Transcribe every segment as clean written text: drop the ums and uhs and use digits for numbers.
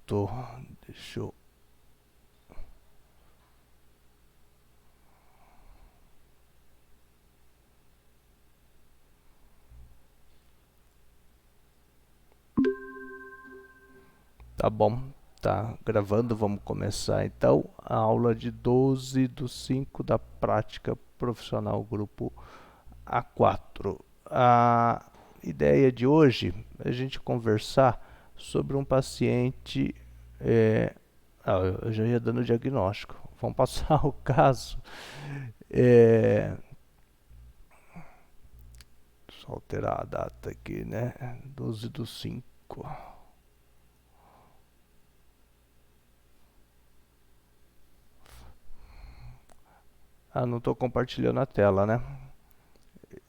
Pronto. Deixa eu... Tá bom, tá gravando, vamos começar então a aula de 12/5 da prática profissional grupo A4. A ideia de hoje é a gente conversar sobre um paciente. Eu já ia dando diagnóstico, vamos passar o caso. É, Só alterar a data aqui, né? 12/5. Não estou compartilhando a tela, né?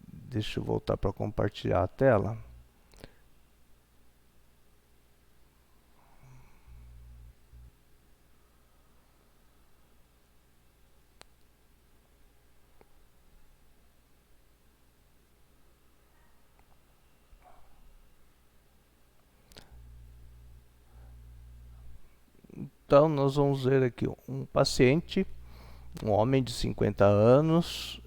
Deixa eu voltar para compartilhar a tela. Então, nós vamos ver aqui um paciente, um homem de 50 anos.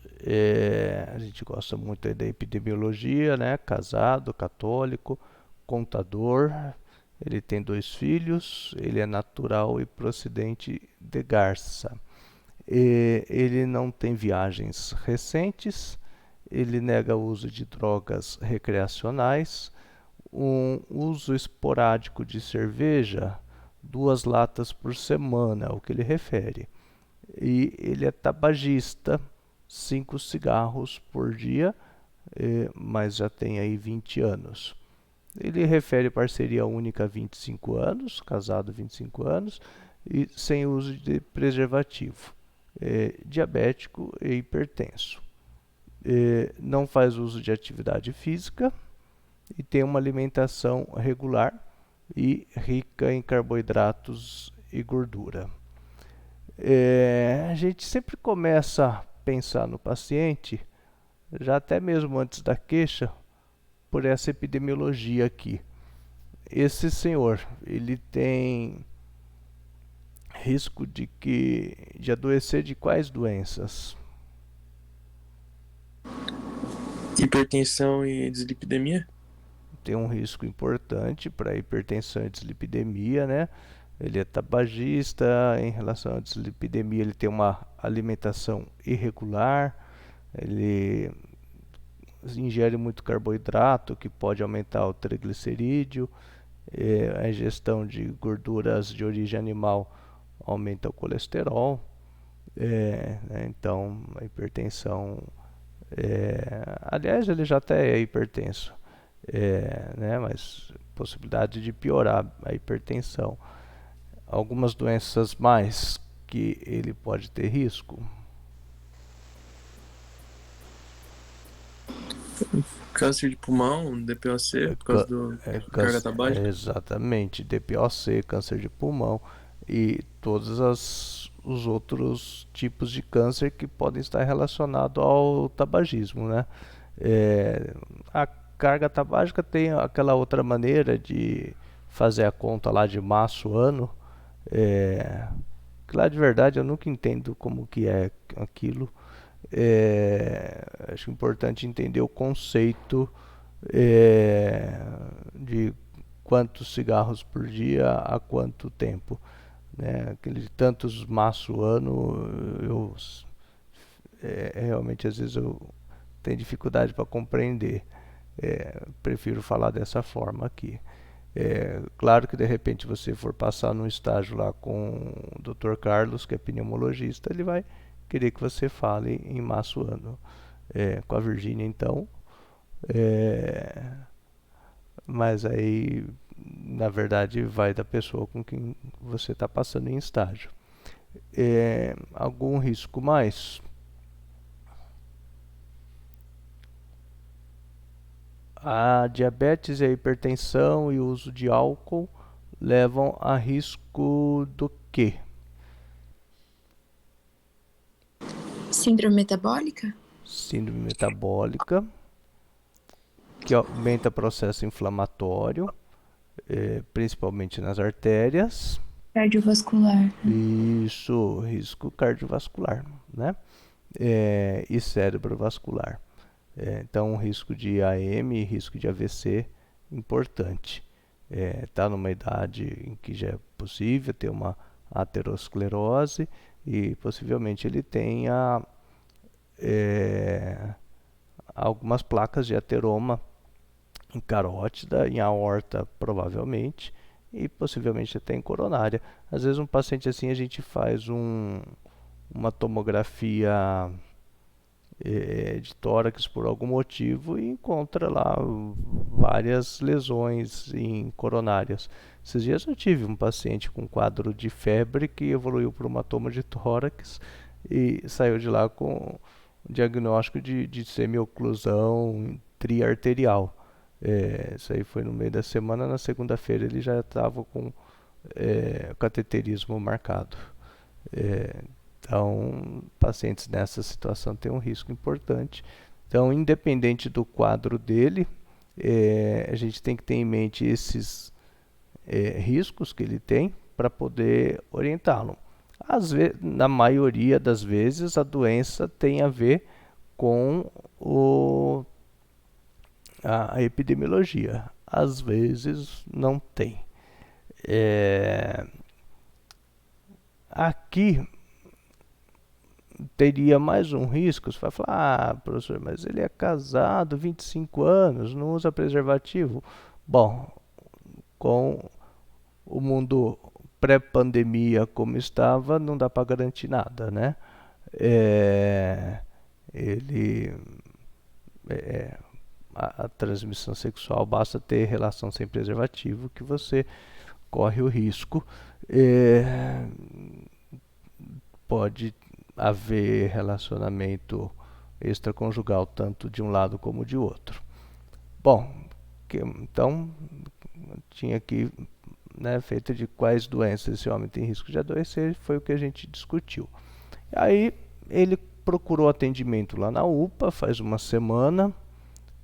A gente gosta muito aí da epidemiologia, né? Casado, católico, contador. Ele tem 2 filhos. Ele é natural e procedente de Garça. Ele não tem viagens recentes. Ele nega o uso de drogas recreacionais, um uso esporádico de cerveja, 2 latas por semana, é o que ele refere. E ele é tabagista, 5 cigarros por dia, mas já tem aí 20 anos. Ele refere parceria única há 25 anos, casado há 25 anos, e sem uso de preservativo. Diabético e hipertenso. Não faz uso de atividade física e tem uma alimentação regular e rica em carboidratos e gordura. A gente sempre começa a pensar no paciente, já até mesmo antes da queixa, por essa epidemiologia aqui. Esse senhor, ele tem risco de adoecer de quais doenças? Hipertensão e dislipidemia? Tem um risco importante para hipertensão e dislipidemia, né? Ele é tabagista, em relação à dislipidemia ele tem uma alimentação irregular, ele ingere muito carboidrato, que pode aumentar o triglicerídeo, a ingestão de gorduras de origem animal aumenta o colesterol, então a hipertensão, aliás ele já até é hipertenso, né, mas possibilidade de piorar a hipertensão. Algumas doenças mais que ele pode ter risco. Câncer de pulmão, DPOC, por causa da carga tabágica? Exatamente, DPOC, câncer de pulmão e todos os outros tipos de câncer que podem estar relacionados ao tabagismo, né? A carga tabágica tem aquela outra maneira de fazer a conta lá de maço ano, que lá de verdade eu nunca entendo como que é aquilo. Acho importante entender o conceito de quantos cigarros por dia a quanto tempo, né? Aquele tantos maço ano, eu realmente às vezes eu tenho dificuldade para compreender. Prefiro falar dessa forma aqui. Claro que de repente você for passar num estágio lá com o Dr. Carlos, que é pneumologista, ele vai querer que você fale em maço ano. Com a Virgínia, então, mas aí, na verdade, vai da pessoa com quem você está passando em estágio. Algum risco mais? A diabetes, a hipertensão e o uso de álcool levam a risco do quê? Síndrome metabólica? Síndrome metabólica, que aumenta o processo inflamatório, principalmente nas artérias. Cardiovascular. Isso, risco cardiovascular, né? E cerebrovascular. Então, risco de AM e risco de AVC importante. Está numa idade em que já é possível ter uma aterosclerose e possivelmente ele tenha algumas placas de ateroma em carótida, em aorta provavelmente e possivelmente até em coronária. Às vezes um paciente assim a gente faz uma tomografia de tórax por algum motivo e encontra lá várias lesões em coronárias. Esses dias eu tive um paciente com quadro de febre que evoluiu para uma toma de tórax e saiu de lá com diagnóstico de semioclusão triarterial. Isso aí foi no meio da semana, na segunda-feira ele já estava com cateterismo marcado. Então, pacientes nessa situação têm um risco importante. Então, independente do quadro dele, a gente tem que ter em mente esses riscos que ele tem para poder orientá-lo. Na maioria das vezes, a doença tem a ver com a epidemiologia. Às vezes, não tem. Aqui teria mais um risco. Você vai falar, professor, mas ele é casado, 25 anos, não usa preservativo. Bom, com o mundo pré-pandemia como estava, não dá para garantir nada, né? Ele a transmissão sexual basta ter relação sem preservativo que você corre o risco. Pode haver relacionamento extraconjugal tanto de um lado como de outro. Bom, então tinha que feito de quais doenças esse homem tem risco de adoecer, foi o que a gente discutiu. Aí ele procurou atendimento lá na UPA faz uma semana,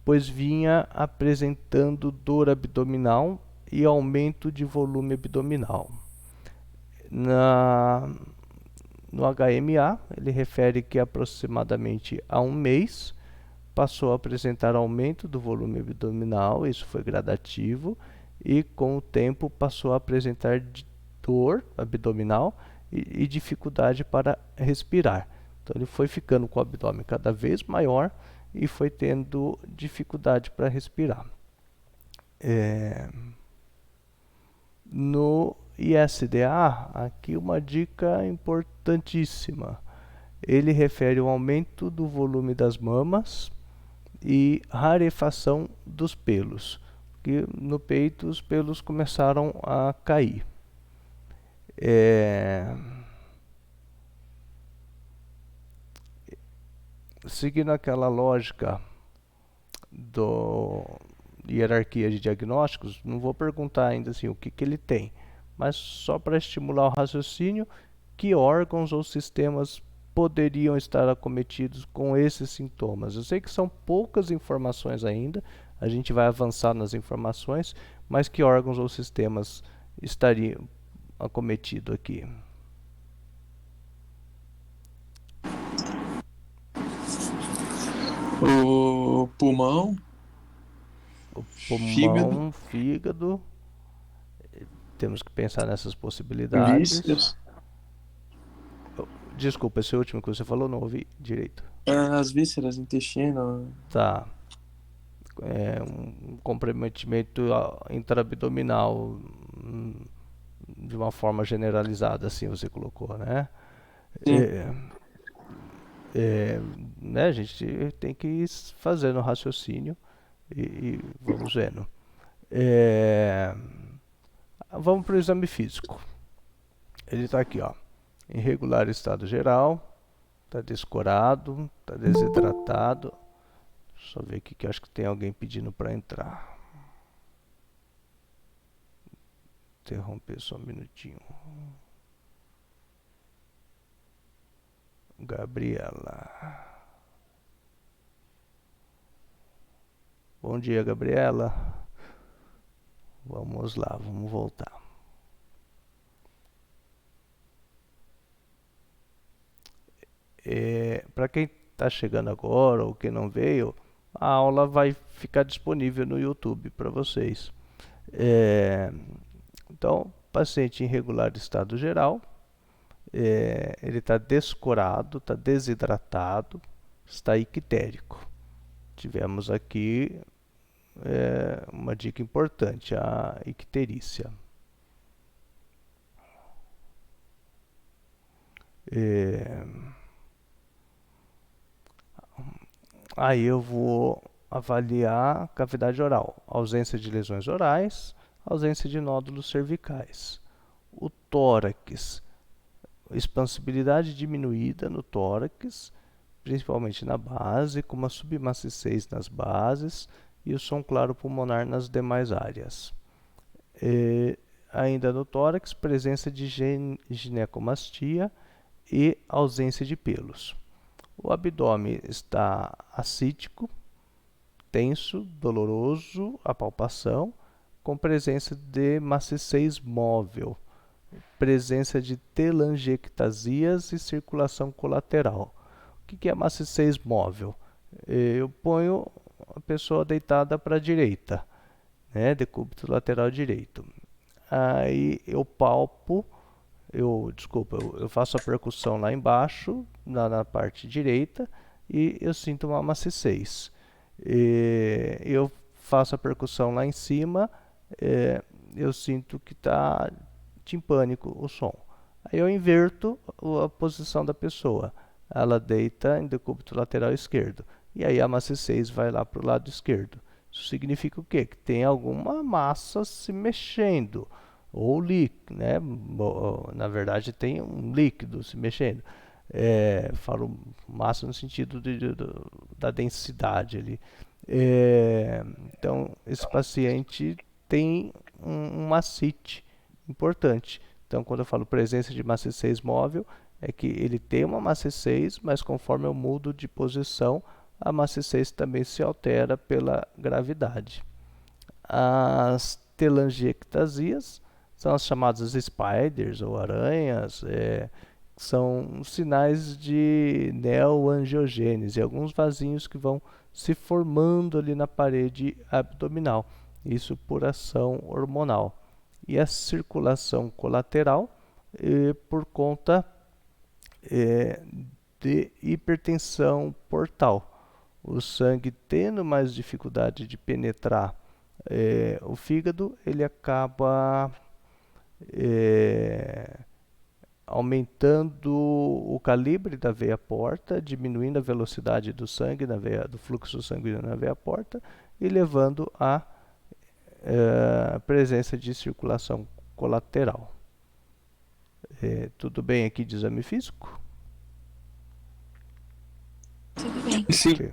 pois vinha apresentando dor abdominal e aumento de volume abdominal. No HMA, ele refere que aproximadamente há um mês passou a apresentar aumento do volume abdominal, isso foi gradativo, e com o tempo passou a apresentar dor abdominal e dificuldade para respirar. Então ele foi ficando com o abdômen cada vez maior e foi tendo dificuldade para respirar. No ISDA, aqui uma dica importantíssima. Ele refere ao aumento do volume das mamas e rarefação dos pelos, que no peito os pelos começaram a cair. Seguindo aquela lógica do hierarquia de diagnósticos, não vou perguntar ainda assim o que ele tem, mas só para estimular o raciocínio, que órgãos ou sistemas poderiam estar acometidos com esses sintomas. Eu sei que são poucas informações ainda, a gente vai avançar nas informações, mas que órgãos ou sistemas estariam acometidos aqui? O pulmão, O fígado, pulmão, fígado, temos que pensar nessas possibilidades. vísceras, Desculpa, esse último que você falou, não ouvi direito. as vísceras, intestino. Tá. Um comprometimento intraabdominal, de uma forma generalizada, assim você colocou, né? Sim. Né, a gente tem que ir fazendo raciocínio e vamos vendo. Vamos para o exame físico. Ele está aqui, ó. Irregular estado geral, está descorado, está desidratado. Deixa eu ver aqui que eu acho que tem alguém pedindo para entrar. Interromper só um minutinho. Gabriela. Bom dia, Gabriela. Vamos lá, vamos voltar. Para quem está chegando agora ou quem não veio, a aula vai ficar disponível no YouTube para vocês. Então, paciente em irregular estado geral, ele está descorado, está desidratado, está ictérico. Tivemos aqui uma dica importante, a icterícia. Aí eu vou avaliar a cavidade oral, ausência de lesões orais, ausência de nódulos cervicais. O tórax, expansibilidade diminuída no tórax, principalmente na base, com uma submaciçez nas bases e o som claro pulmonar nas demais áreas. Ainda no tórax, presença de ginecomastia e ausência de pelos. O abdômen está ascítico, tenso, doloroso a palpação, com presença de maciçez móvel, presença de telangiectasias e circulação colateral. O que é maciçez móvel? Eu ponho a pessoa deitada para a direita, né, decúbito lateral direito. Aí eu palpo, eu faço a percussão lá embaixo, na parte direita, e eu sinto uma maciçez. Eu faço a percussão lá em cima, eu sinto que está timpânico o som. Aí eu inverto a posição da pessoa. Ela deita em decúbito lateral esquerdo. E aí a maciçez vai lá para o lado esquerdo. Isso significa o quê? Que tem alguma massa se mexendo. Ou líquido, né? Na verdade tem um líquido se mexendo. Falo massa no sentido da densidade ali. Então, esse paciente tem uma ascite importante. Então, quando eu falo presença de maciçez móvel, é que ele tem uma maciçez, mas conforme eu mudo de posição, a maciçez também se altera pela gravidade. As telangiectasias são as chamadas spiders ou aranhas, são sinais de neoangiogênese, alguns vasinhos que vão se formando ali na parede abdominal, isso por ação hormonal. E a circulação colateral por conta de hipertensão portal. O sangue tendo mais dificuldade de penetrar o fígado, ele acaba aumentando o calibre da veia porta, diminuindo a velocidade do sangue do fluxo sanguíneo na veia porta e levando à presença de circulação colateral. Tudo bem aqui de exame físico? Tudo bem. Sim. Okay.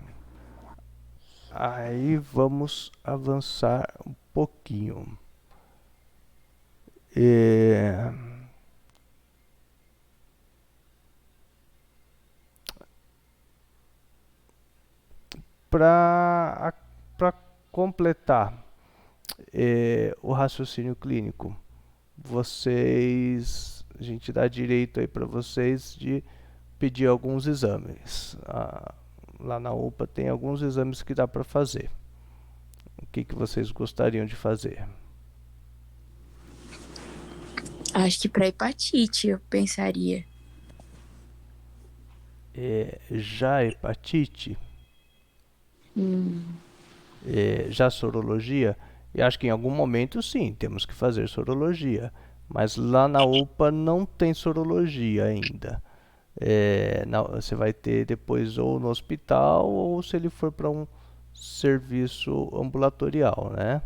Aí vamos avançar um pouquinho. Para completar o raciocínio clínico, a gente dá direito aí para vocês de pedir alguns exames. Lá na UPA tem alguns exames que dá para fazer. O que vocês gostariam de fazer? Acho que para hepatite eu pensaria. Já hepatite? Já sorologia? E acho que em algum momento sim, temos que fazer sorologia. Mas lá na UPA não tem sorologia ainda. Você vai ter depois ou no hospital ou se ele for para um serviço ambulatorial, né?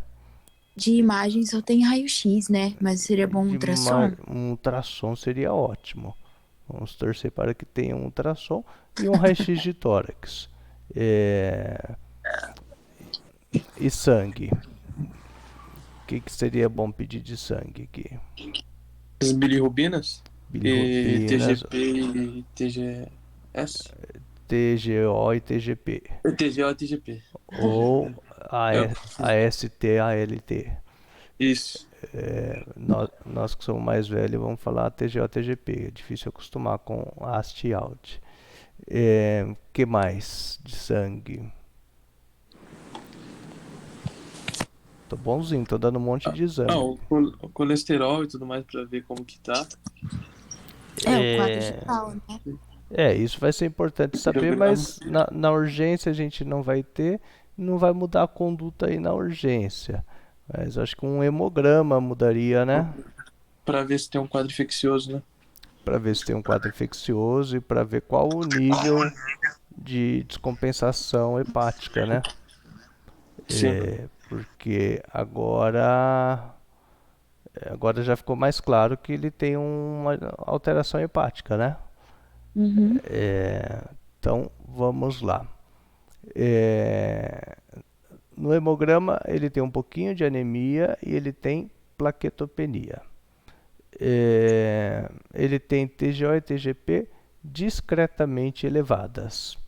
De imagem só tem raio-x, né? Mas seria bom um ultrassom. Um ultrassom seria ótimo. Vamos torcer para que tenha um ultrassom e um raio-x de tórax. E sangue? O que seria bom pedir de sangue aqui? As bilirrubinas? Bilirrubinas, TGP e TGS? TGO e TGP. TGO e TGP. Ou AST, ALT. Isso. Nós que somos mais velhos vamos falar TGO, TGP. É difícil acostumar com AST e ALT. Que mais de sangue? Tô bonzinho, tô dando um monte de exame. O colesterol e tudo mais pra ver como que tá. É, o quadro É, geral, né? isso vai ser importante saber, Programa. mas na urgência a gente não vai ter, não vai mudar a conduta aí na urgência. Mas acho que um hemograma mudaria, né? Pra ver se tem um quadro infeccioso, né? Para ver se tem um quadro infeccioso e para ver qual o nível de descompensação hepática, né? Sim. Porque agora já ficou mais claro que ele tem uma alteração hepática, né? Uhum. Então vamos lá. É, no hemograma ele tem um pouquinho de anemia e ele tem plaquetopenia. Ele tem TGO e TGP discretamente elevadas.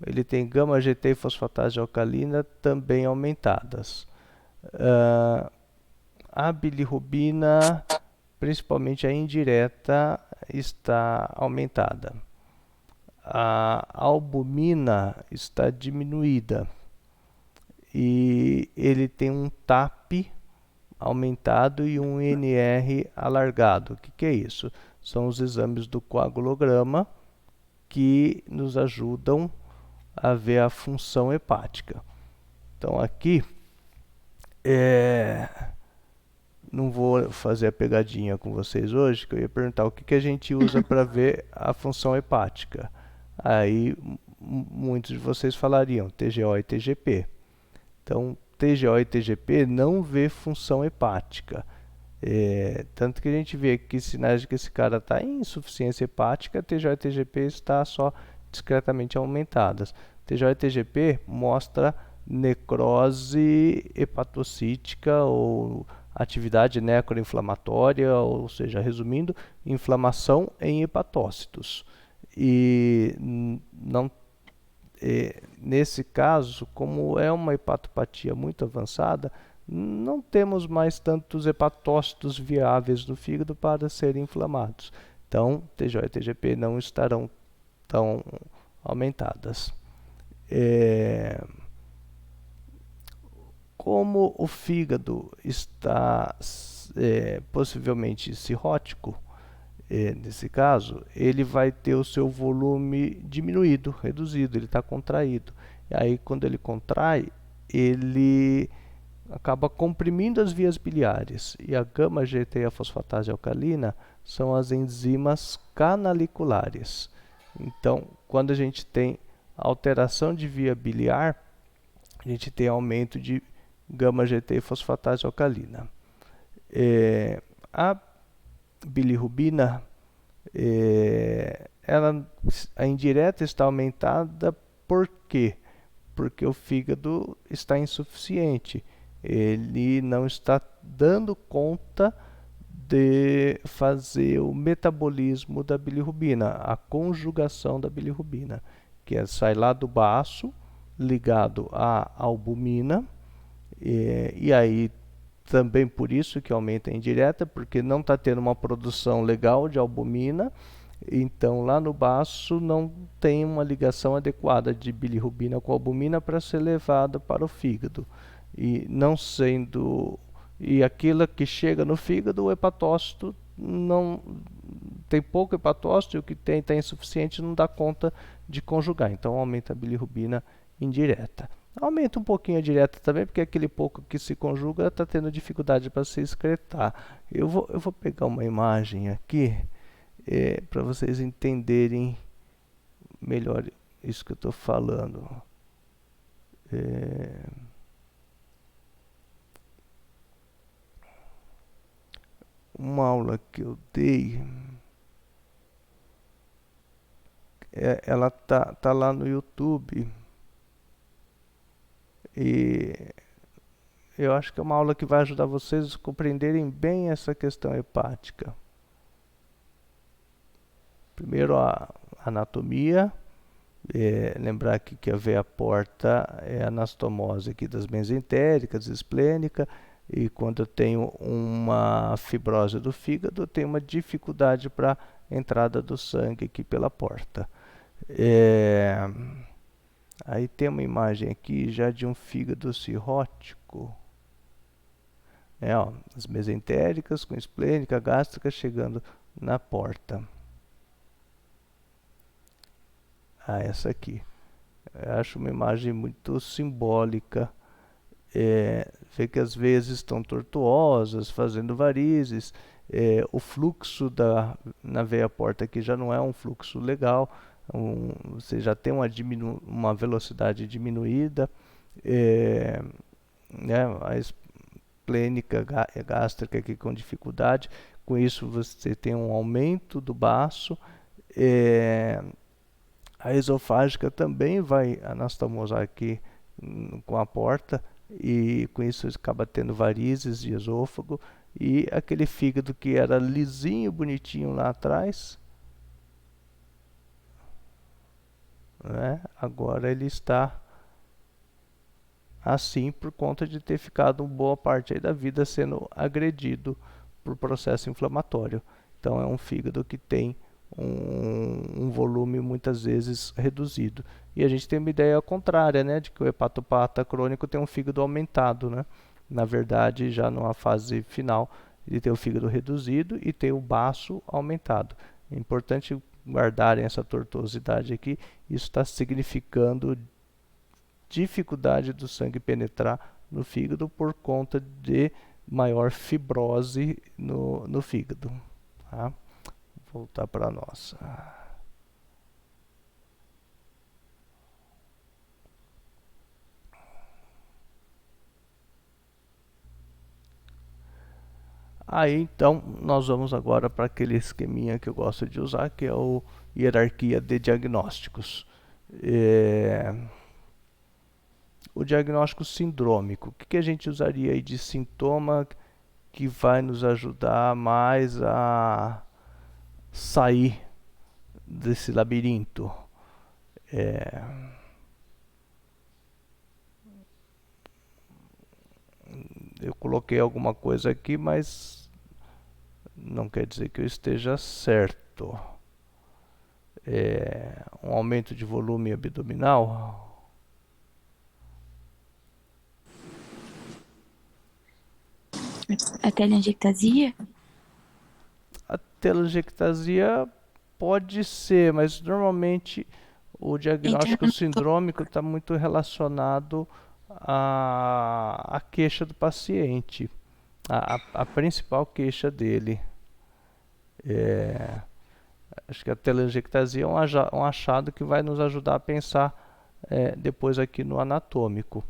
Ele tem gama GT e fosfatase alcalina também aumentadas. A bilirrubina, principalmente a indireta, está aumentada. A albumina está diminuída e ele tem um TAP aumentado e um NR alargado. O que é isso? São os exames do coagulograma que nos ajudam a ver a função hepática. Então aqui não vou fazer a pegadinha com vocês hoje, que eu ia perguntar o que a gente usa para ver a função hepática. Aí muitos de vocês falariam TGO e TGP. Então, TGO e TGP não vê função hepática. Tanto que a gente vê que sinais de que esse cara está em insuficiência hepática, TGO e TGP está só discretamente aumentadas. TGO e TGP mostra necrose hepatocítica ou atividade necroinflamatória, ou seja, resumindo, inflamação em hepatócitos. E não nesse caso, como é uma hepatopatia muito avançada, não temos mais tantos hepatócitos viáveis no fígado para serem inflamados. Então, TGO e TGP não estarão tão aumentadas. Como o fígado está possivelmente cirrótico, nesse caso, ele vai ter o seu volume diminuído, reduzido, ele está contraído. E aí, quando ele contrai, ele acaba comprimindo as vias biliares. E a gama-GT e a fosfatase alcalina são as enzimas canaliculares. Então, quando a gente tem alteração de via biliar, a gente tem aumento de gama-GT e fosfatase alcalina. A bilirrubina, a indireta está aumentada por quê? Porque o fígado está insuficiente. Ele não está dando conta de fazer o metabolismo da bilirrubina, a conjugação da bilirrubina, que sai lá do baço, ligado à albumina, e aí também por isso que aumenta a indireta, porque não está tendo uma produção legal de albumina, então lá no baço não tem uma ligação adequada de bilirrubina com albumina para ser levada para o fígado. E não sendo e aquilo que chega no fígado, o hepatócito não tem pouco hepatócito e o que tem está insuficiente, não dá conta de conjugar. Então aumenta a bilirrubina indireta. Aumenta um pouquinho a direta também, porque aquele pouco que se conjuga está tendo dificuldade para se excretar. Eu vou pegar uma imagem aqui para vocês entenderem melhor isso que eu estou falando. Uma aula que eu dei, ela tá lá no YouTube. E eu acho que é uma aula que vai ajudar vocês a compreenderem bem essa questão hepática. Primeiro a anatomia, lembrar que a veia porta é a anastomose aqui das mesentéricas, esplênica, E quando eu tenho uma fibrose do fígado, eu tenho uma dificuldade para entrada do sangue aqui pela porta. Aí tem uma imagem aqui já de um fígado cirrótico. Ó, as mesentéricas com esplênica, gástrica chegando na porta. Essa aqui. Eu acho uma imagem muito simbólica. Vê que as veias estão tortuosas, fazendo varizes. O fluxo na veia porta aqui já não é um fluxo legal. Você já tem uma velocidade diminuída. A esplênica gástrica aqui com dificuldade. Com isso você tem um aumento do baço. A esofágica também vai anastomosar aqui com a porta e com isso acaba tendo varizes de esôfago. E aquele fígado que era lisinho, bonitinho lá atrás, né? Agora ele está assim por conta de ter ficado boa parte aí da vida sendo agredido por processo inflamatório. Então é um fígado que tem um volume muitas vezes reduzido. E a gente tem uma ideia contrária, né, de que o hepatopata crônico tem um fígado aumentado, né? Na verdade, já numa fase final, ele tem o fígado reduzido e tem o baço aumentado. É importante guardarem essa tortuosidade aqui. Isso está significando dificuldade do sangue penetrar no fígado por conta de maior fibrose no fígado. Tá? Voltar para a nossa. Aí então nós vamos agora para aquele esqueminha que eu gosto de usar, que é o hierarquia de diagnósticos. O diagnóstico sindrômico. O que a gente usaria aí de sintoma que vai nos ajudar mais a sair desse labirinto? Eu coloquei alguma coisa aqui, mas não quer dizer que eu esteja certo. Um aumento de volume abdominal. A telangiectasia? A telangiectasia pode ser, mas normalmente o diagnóstico sindrômico está muito relacionado à queixa do paciente, a principal queixa dele. Acho que a telangiectasia é um achado que vai nos ajudar a pensar depois aqui no anatômico.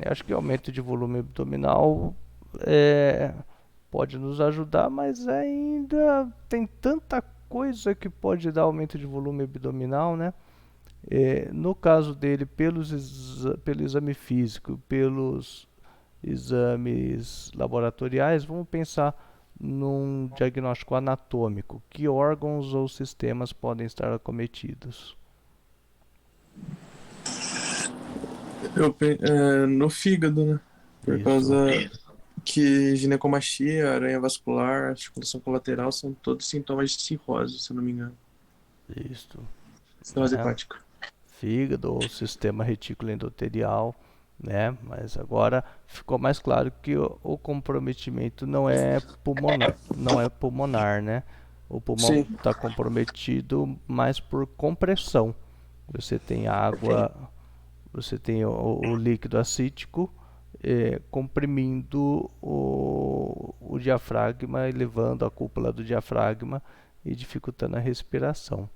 Acho que o aumento de volume abdominal pode nos ajudar, mas ainda tem tanta coisa que pode dar aumento de volume abdominal, né? No caso dele, pelo exame físico, pelos exames laboratoriais, vamos pensar num diagnóstico anatômico. Que órgãos ou sistemas podem estar acometidos? No fígado, né? Por Isso. causa que ginecomastia, aranha vascular, articulação colateral são todos sintomas de cirrose, se eu não me engano. Isso. Cirrose hepática. Fígado ou sistema retículo endotelial, né? Mas agora ficou mais claro que o comprometimento não é pulmonar, né? O pulmão está comprometido mais por compressão. Você tem água, você tem o líquido acítico comprimindo o diafragma, elevando a cúpula do diafragma e dificultando a respiração.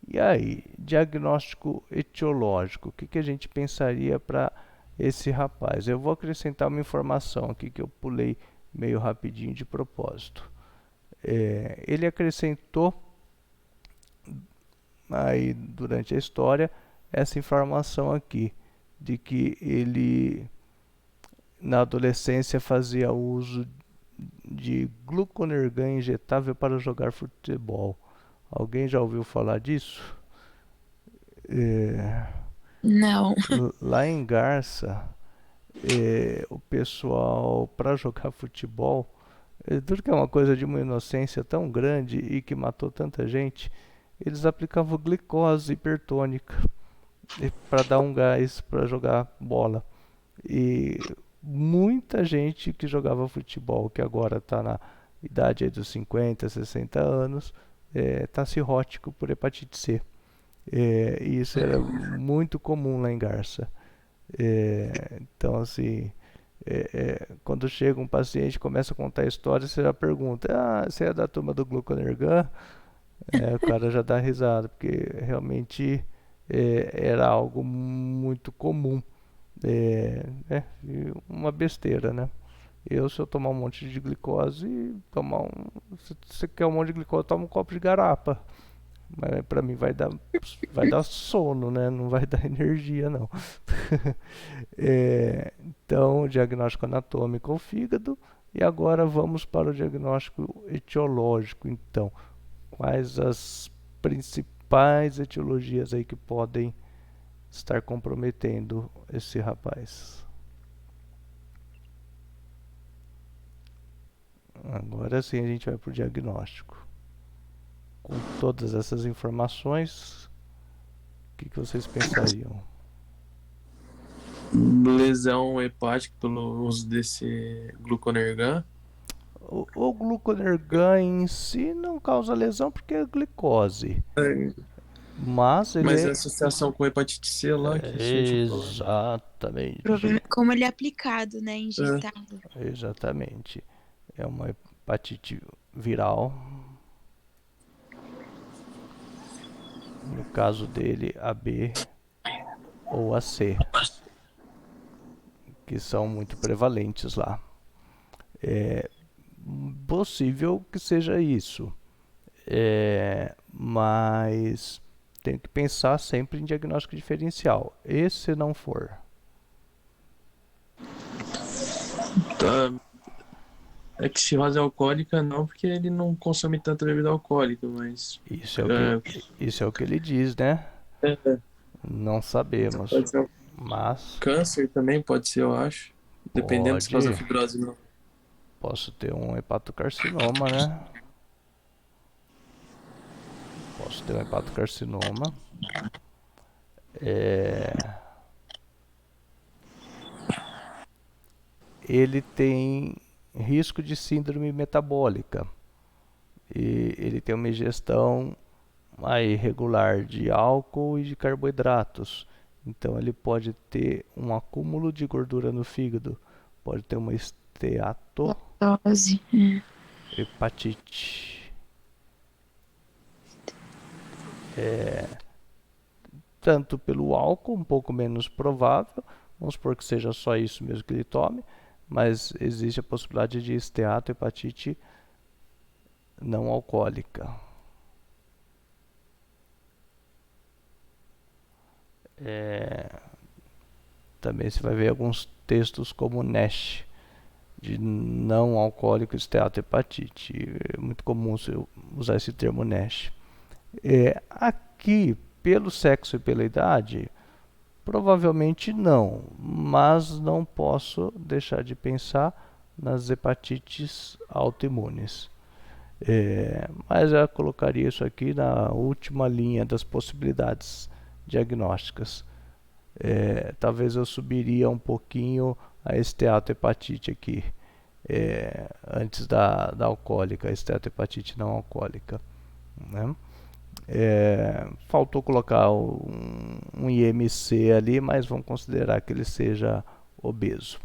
E aí, diagnóstico etiológico, o que a gente pensaria para esse rapaz? Eu vou acrescentar uma informação aqui que eu pulei meio rapidinho de propósito. Ele acrescentou aí durante a história essa informação aqui, de que ele na adolescência fazia uso de gluconergan injetável para jogar futebol. Alguém já ouviu falar disso? Não. Lá em Garça, o pessoal, para jogar futebol, tudo que é uma coisa de uma inocência tão grande e que matou tanta gente, eles aplicavam glicose hipertônica para dar um gás para jogar bola. E muita gente que jogava futebol, que agora está na idade aí dos 50, 60 anos, está cirrótico por hepatite C. E isso era muito comum lá em Garça. Então, assim, quando chega um paciente e começa a contar a história, você já pergunta: Ah, você é da turma do Gluconergan? O cara já dá risada, porque realmente era algo muito comum. E uma besteira, né? Se eu tomar um monte de glicose, se você quer um monte de glicose, toma um copo de garapa. Mas pra mim vai dar sono, né? Não vai dar energia, não. Então, diagnóstico anatômico ao fígado. E agora vamos para o diagnóstico etiológico, então. Quais as principais etiologias aí que podem estar comprometendo esse rapaz? Agora sim a gente vai para o diagnóstico. Com todas essas informações, o que vocês pensariam? Lesão hepática pelo uso desse gluconergan. O gluconergan em si não causa lesão porque é glicose, mas ele Mas a é associação com hepatite C lá que você tinha falado. O problema exatamente, é como ele é aplicado, né? Injetado. exatamente, é uma hepatite viral. No caso dele, a B ou a C, que são muito prevalentes lá. É possível que seja isso, mas tem que pensar sempre em diagnóstico diferencial. E se não for? Tá. É que cirrose alcoólica não, porque ele não consome tanta bebida alcoólica, mas Isso é o que, isso é o que ele diz, né? é, Não sabemos, pode ser um mas câncer também, pode ser, eu acho. Dependendo se causa pode, fibrose não. posso ter um hepatocarcinoma, né? Posso ter um hepatocarcinoma. Ele tem risco de síndrome metabólica e ele tem uma ingestão irregular de álcool e de carboidratos. Então ele pode ter um acúmulo de gordura no fígado, pode ter uma Dose. esteatohepatite. Tanto pelo álcool, um pouco menos provável, vamos supor que seja só isso mesmo que ele tome, mas existe a possibilidade de esteatohepatite não alcoólica. Também você vai ver alguns textos como NASH, de não alcoólico esteatohepatite. É muito comum você usar esse termo NASH. Aqui, pelo sexo e pela idade, provavelmente não, mas não posso deixar de pensar nas hepatites autoimunes. Mas eu colocaria isso aqui na última linha das possibilidades diagnósticas. Talvez eu subiria um pouquinho a esteatohepatite aqui, antes da alcoólica, a esteatohepatite não alcoólica, né? Faltou colocar um IMC ali, mas vamos considerar que ele seja obeso.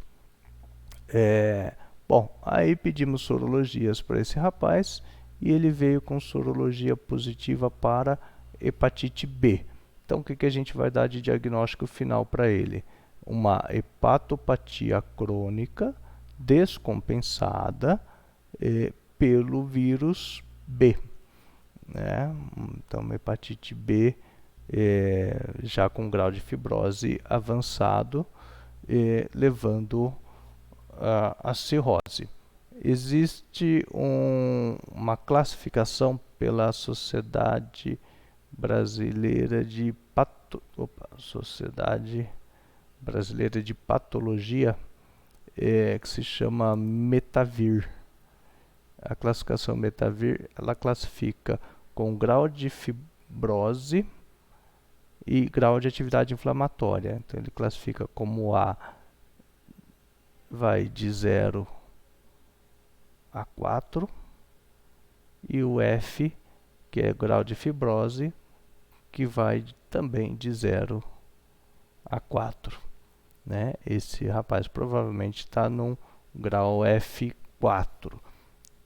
Bom, aí pedimos sorologias para esse rapaz e ele veio com sorologia positiva para hepatite B. Então, o que a gente vai dar de diagnóstico final para ele? Uma hepatopatia crônica descompensada pelo vírus B, né? Então, uma hepatite B já com grau de fibrose avançado, levando a cirrose. Existe uma classificação pela Sociedade Brasileira de Sociedade Brasileira de Patologia, que se chama Metavir. A classificação Metavir, ela classifica com grau de fibrose e grau de atividade inflamatória. Então ele classifica como A, vai de 0 a 4, e o F, que é grau de fibrose, que vai também de 0 a 4. Né? Esse rapaz provavelmente está num grau F4.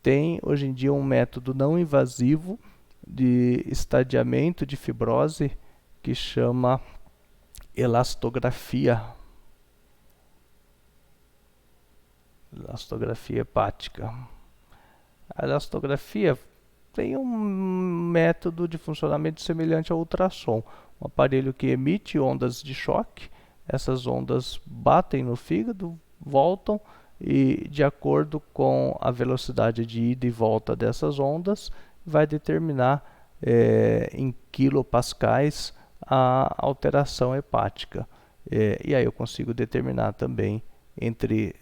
Tem hoje em dia um método não invasivo de estadiamento de fibrose que chama elastografia hepática. A elastografia tem um método de funcionamento semelhante ao ultrassom, um aparelho que emite ondas de choque. Essas ondas batem no fígado, voltam, e de acordo com a velocidade de ida e volta dessas ondas, vai determinar em quilopascais a alteração hepática. E aí eu consigo determinar também entre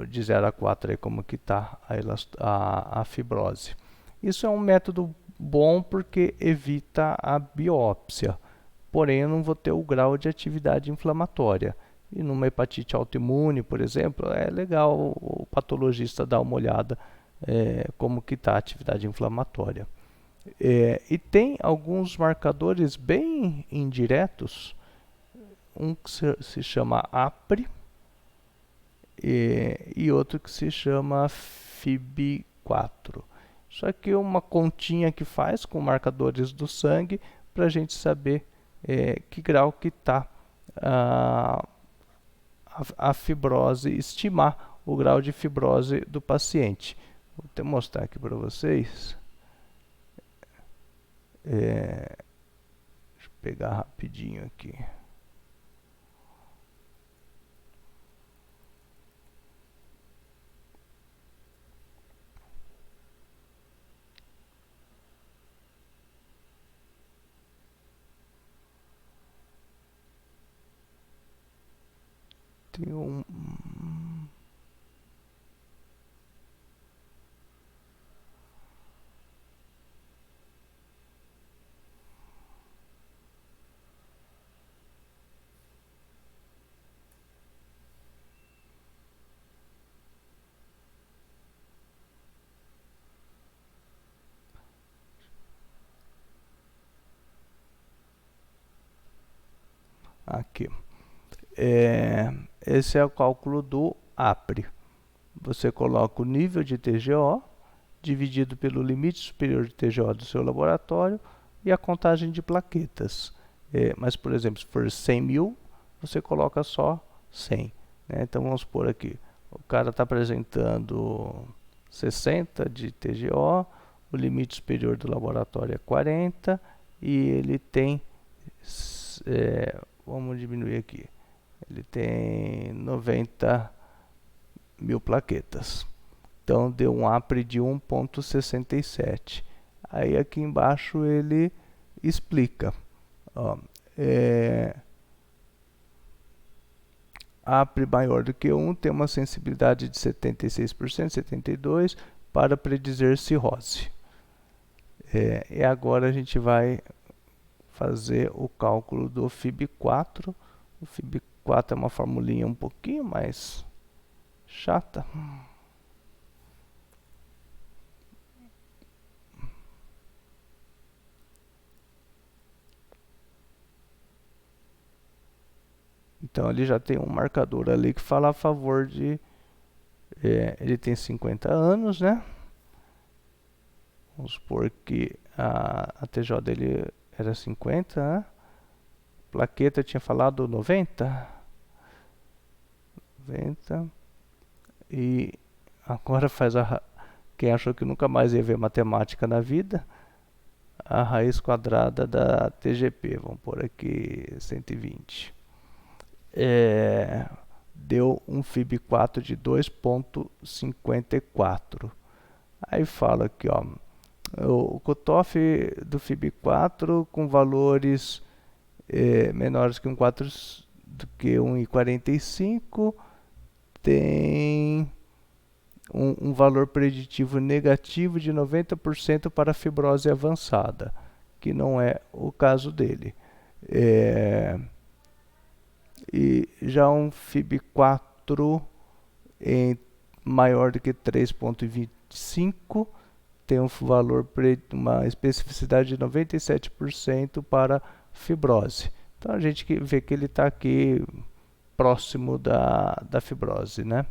de 0 a 4 aí como que está a fibrose. Isso é um método bom porque evita a biópsia, porém eu não vou ter o grau de atividade inflamatória. E numa hepatite autoimune, por exemplo, é legal o patologista dar uma olhada como que está a atividade inflamatória. E tem alguns marcadores bem indiretos, um que se chama APRE e outro que se chama FIB4. Isso aqui é uma continha que faz com marcadores do sangue para a gente saber que grau que está a fibrose, estimar o grau de fibrose do paciente. Vou até mostrar aqui para vocês. Deixa eu pegar rapidinho aqui. Tem um... Aqui. Esse é o cálculo do APRE. Você coloca o nível de TGO dividido pelo limite superior de TGO do seu laboratório e a contagem de plaquetas. Mas, por exemplo, se for 100 mil, você coloca só 100. Né? Então, vamos supor aqui, o cara está apresentando 60 de TGO, o limite superior do laboratório é 40 e ele tem... vamos diminuir aqui. Ele tem 90 mil plaquetas. Então deu um APRE de 1,67. Aí aqui embaixo ele explica. APRE maior do que 1 tem uma sensibilidade de 76%, 72% para predizer cirrose. E agora a gente vai fazer o cálculo do FIB4. O FIB4 é uma formulinha um pouquinho mais chata. Então ele já tem um marcador ali que fala a favor de... ele tem 50 anos, né? Vamos supor que a TJ dele era 50, né? Plaqueta eu tinha falado 90. E agora faz quem achou que nunca mais ia ver matemática na vida, a raiz quadrada da TGP, vamos pôr aqui 120. Deu um FIB4 de 2,54. Aí fala aqui, ó, o cutoff do FIB4 com valores menores que 1,4 do que 1,45 tem um valor preditivo negativo de 90% para fibrose avançada, que não é o caso dele. E já um FIB4 maior do que 3,25 tem uma especificidade de 97% para fibrose. Então a gente vê que ele está aqui próximo da fibrose, né?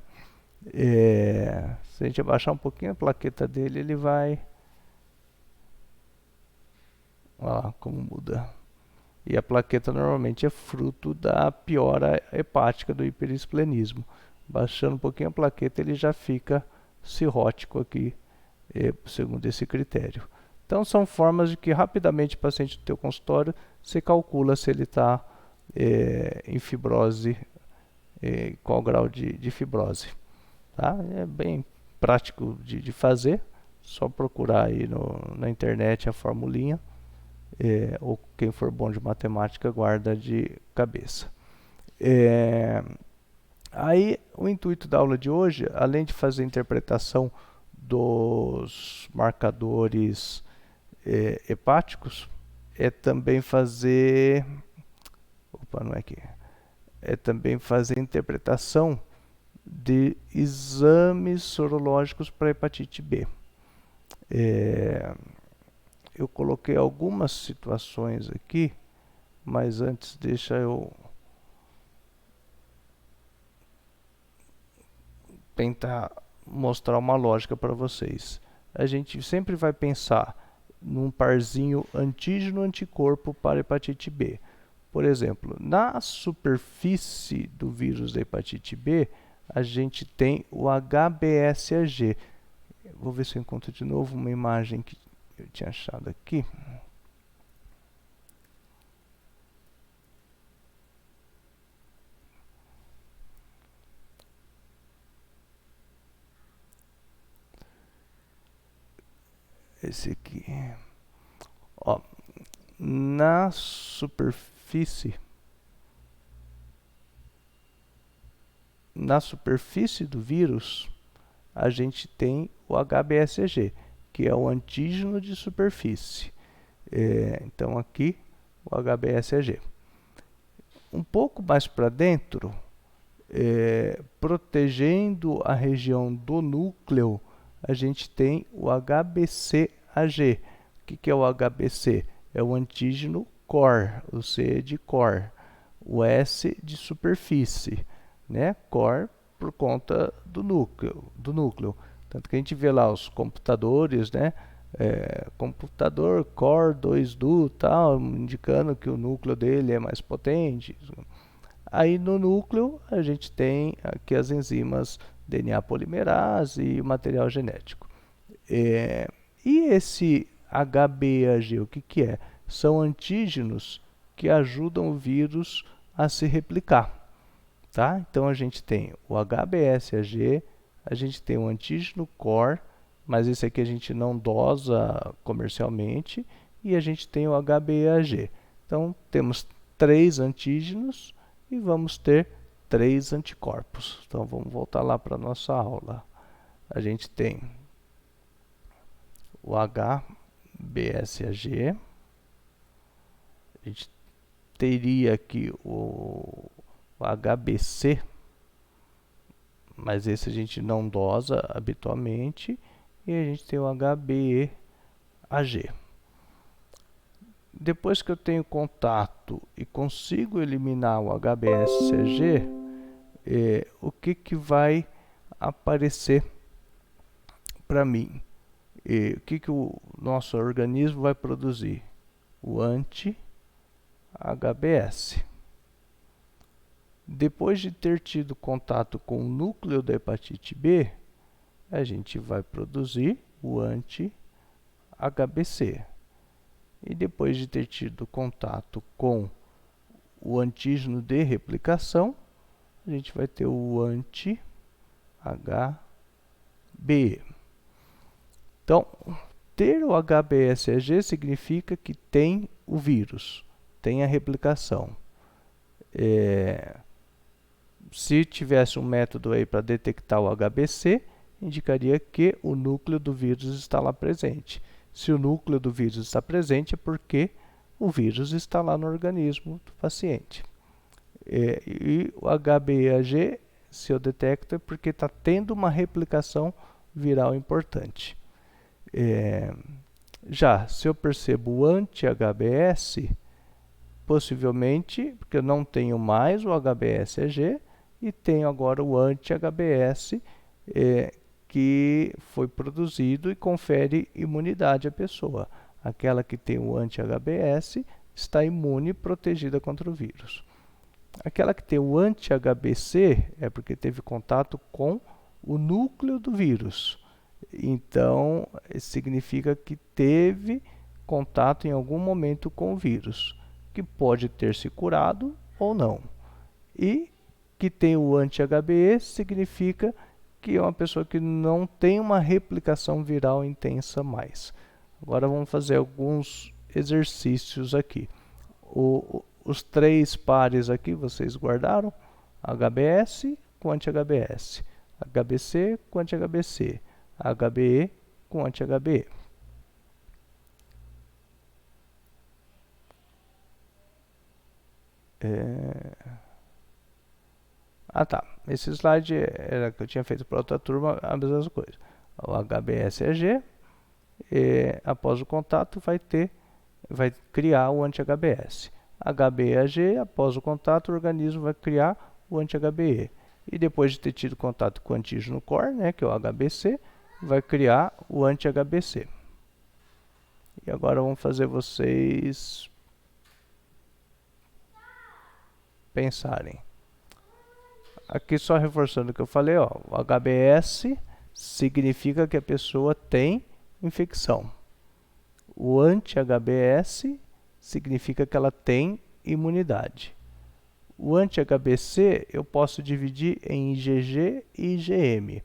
Se a gente abaixar um pouquinho a plaqueta dele, ele vai... Olha lá como muda. E a plaqueta normalmente é fruto da piora hepática do hiperesplenismo. Baixando um pouquinho a plaqueta, ele já fica cirrótico aqui, segundo esse critério. Então são formas de que rapidamente o paciente do teu consultório você calcula se ele está em fibrose, qual grau de fibrose. Tá? É bem prático de fazer, só procurar aí na internet a formulinha, ou quem for bom de matemática guarda de cabeça. Aí o intuito da aula de hoje, além de fazer a interpretação dos marcadores hepáticos, é também fazer... Opa, não é aqui. É também fazer a interpretação de exames sorológicos para hepatite B. Eu coloquei algumas situações aqui, mas antes deixa eu tentar mostrar uma lógica para vocês. A gente sempre vai pensar num parzinho antígeno-anticorpo para hepatite B. Por exemplo, na superfície do vírus da hepatite B, a gente tem o HBsAg. Vou ver se eu encontro de novo uma imagem que eu tinha achado aqui. Esse aqui. Ó, na superfície do vírus, a gente tem o HBsAg, que é o antígeno de superfície. Então aqui o HBsAg. Um pouco mais para dentro, protegendo a região do núcleo, a gente tem o HBcAg. O que é o HBc? É o antígeno core, o C de core, o S de superfície, né? Core por conta do núcleo. Tanto que a gente vê lá os computadores, né? Computador Core 2 tal, indicando que o núcleo dele é mais potente. Aí no núcleo a gente tem aqui as enzimas DNA polimerase e o material genético. E esse HBAg, o que é? São antígenos que ajudam o vírus a se replicar. Tá? Então a gente tem o HBsAg, a gente tem o antígeno core, mas esse aqui a gente não dosa comercialmente, e a gente tem o HBAg. Então temos 3 antígenos e vamos ter 3 anticorpos. Então vamos voltar lá para a nossa aula. A gente tem o HBsAg, a gente teria aqui o HBc, mas esse a gente não dosa habitualmente, e a gente tem o HBeAg. Depois que eu tenho contato e consigo eliminar o HBsAg, o que vai aparecer para mim? O que o nosso organismo vai produzir? O anti-HBs. Depois de ter tido contato com o núcleo da hepatite B, a gente vai produzir o anti-HBc. E depois de ter tido contato com o antígeno de replicação, a gente vai ter o anti-HBe. Então, ter o HBsAg significa que tem o vírus. tem a replicação. Se tivesse um método aí para detectar o HBC, indicaria que o núcleo do vírus está lá presente. Se o núcleo do vírus está presente, é porque o vírus está lá no organismo do paciente. E o HBeAg, se eu detecto, é porque está tendo uma replicação viral importante. Já se eu percebo o anti-HBs, possivelmente, porque eu não tenho mais o HBsAg e tenho agora o anti-HBs que foi produzido e confere imunidade à pessoa. Aquela que tem o anti-HBs está imune e protegida contra o vírus. Aquela que tem o anti-HBc é porque teve contato com o núcleo do vírus. Então, significa que teve contato em algum momento com o vírus, que pode ter se curado ou não. E que tem o anti-HBe significa que é uma pessoa que não tem uma replicação viral intensa mais. Agora vamos fazer alguns exercícios aqui. Os 3 pares aqui vocês guardaram: HBs com anti-HBs, HBc com anti-HBc, HBe com anti-HBe. Tá. Esse slide era que eu tinha feito para outra turma, a mesma coisa. O HBsAg, após o contato, vai criar o anti-HBs. HBeAg, após o contato, o organismo vai criar o anti-HBe. E depois de ter tido contato com o antígeno core, né, que é o HBc, vai criar o anti-HBc. E agora vamos fazer vocês pensarem. Aqui só reforçando o que eu falei, ó, o HBs significa que a pessoa tem infecção. O anti-HBs significa que ela tem imunidade. O anti-HBc eu posso dividir em IgG e IgM.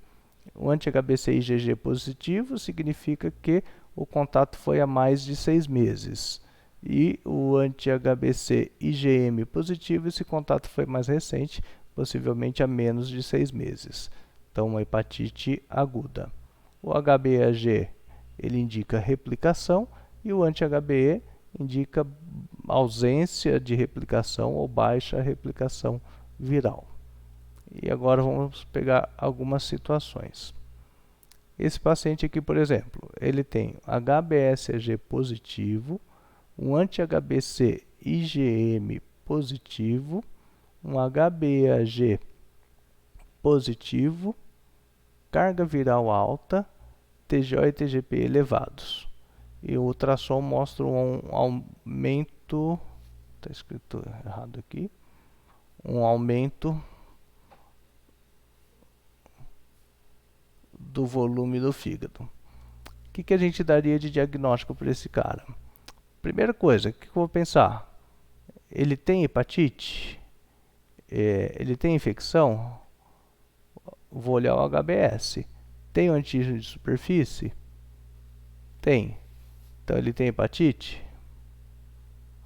O anti-HBc IgG positivo significa que o contato foi há mais de 6 meses. E o anti-HBc IgM positivo, esse contato foi mais recente, possivelmente há menos de 6 meses. Então, uma hepatite aguda. O HBeAg, ele indica replicação, e o anti-HBe indica ausência de replicação ou baixa replicação viral. E agora vamos pegar algumas situações. Esse paciente aqui, por exemplo, ele tem HBsAg positivo, um anti-HBc IgM positivo, um HBeAg positivo, carga viral alta, TGO e TGP elevados. E o ultrassom mostra um aumento, está escrito errado aqui, um aumento do volume do fígado. O que a gente daria de diagnóstico para esse cara? Primeira coisa, o que eu vou pensar? Ele tem hepatite? Ele tem infecção? Vou olhar o HBs. Tem o antígeno de superfície? Tem. Então ele tem hepatite?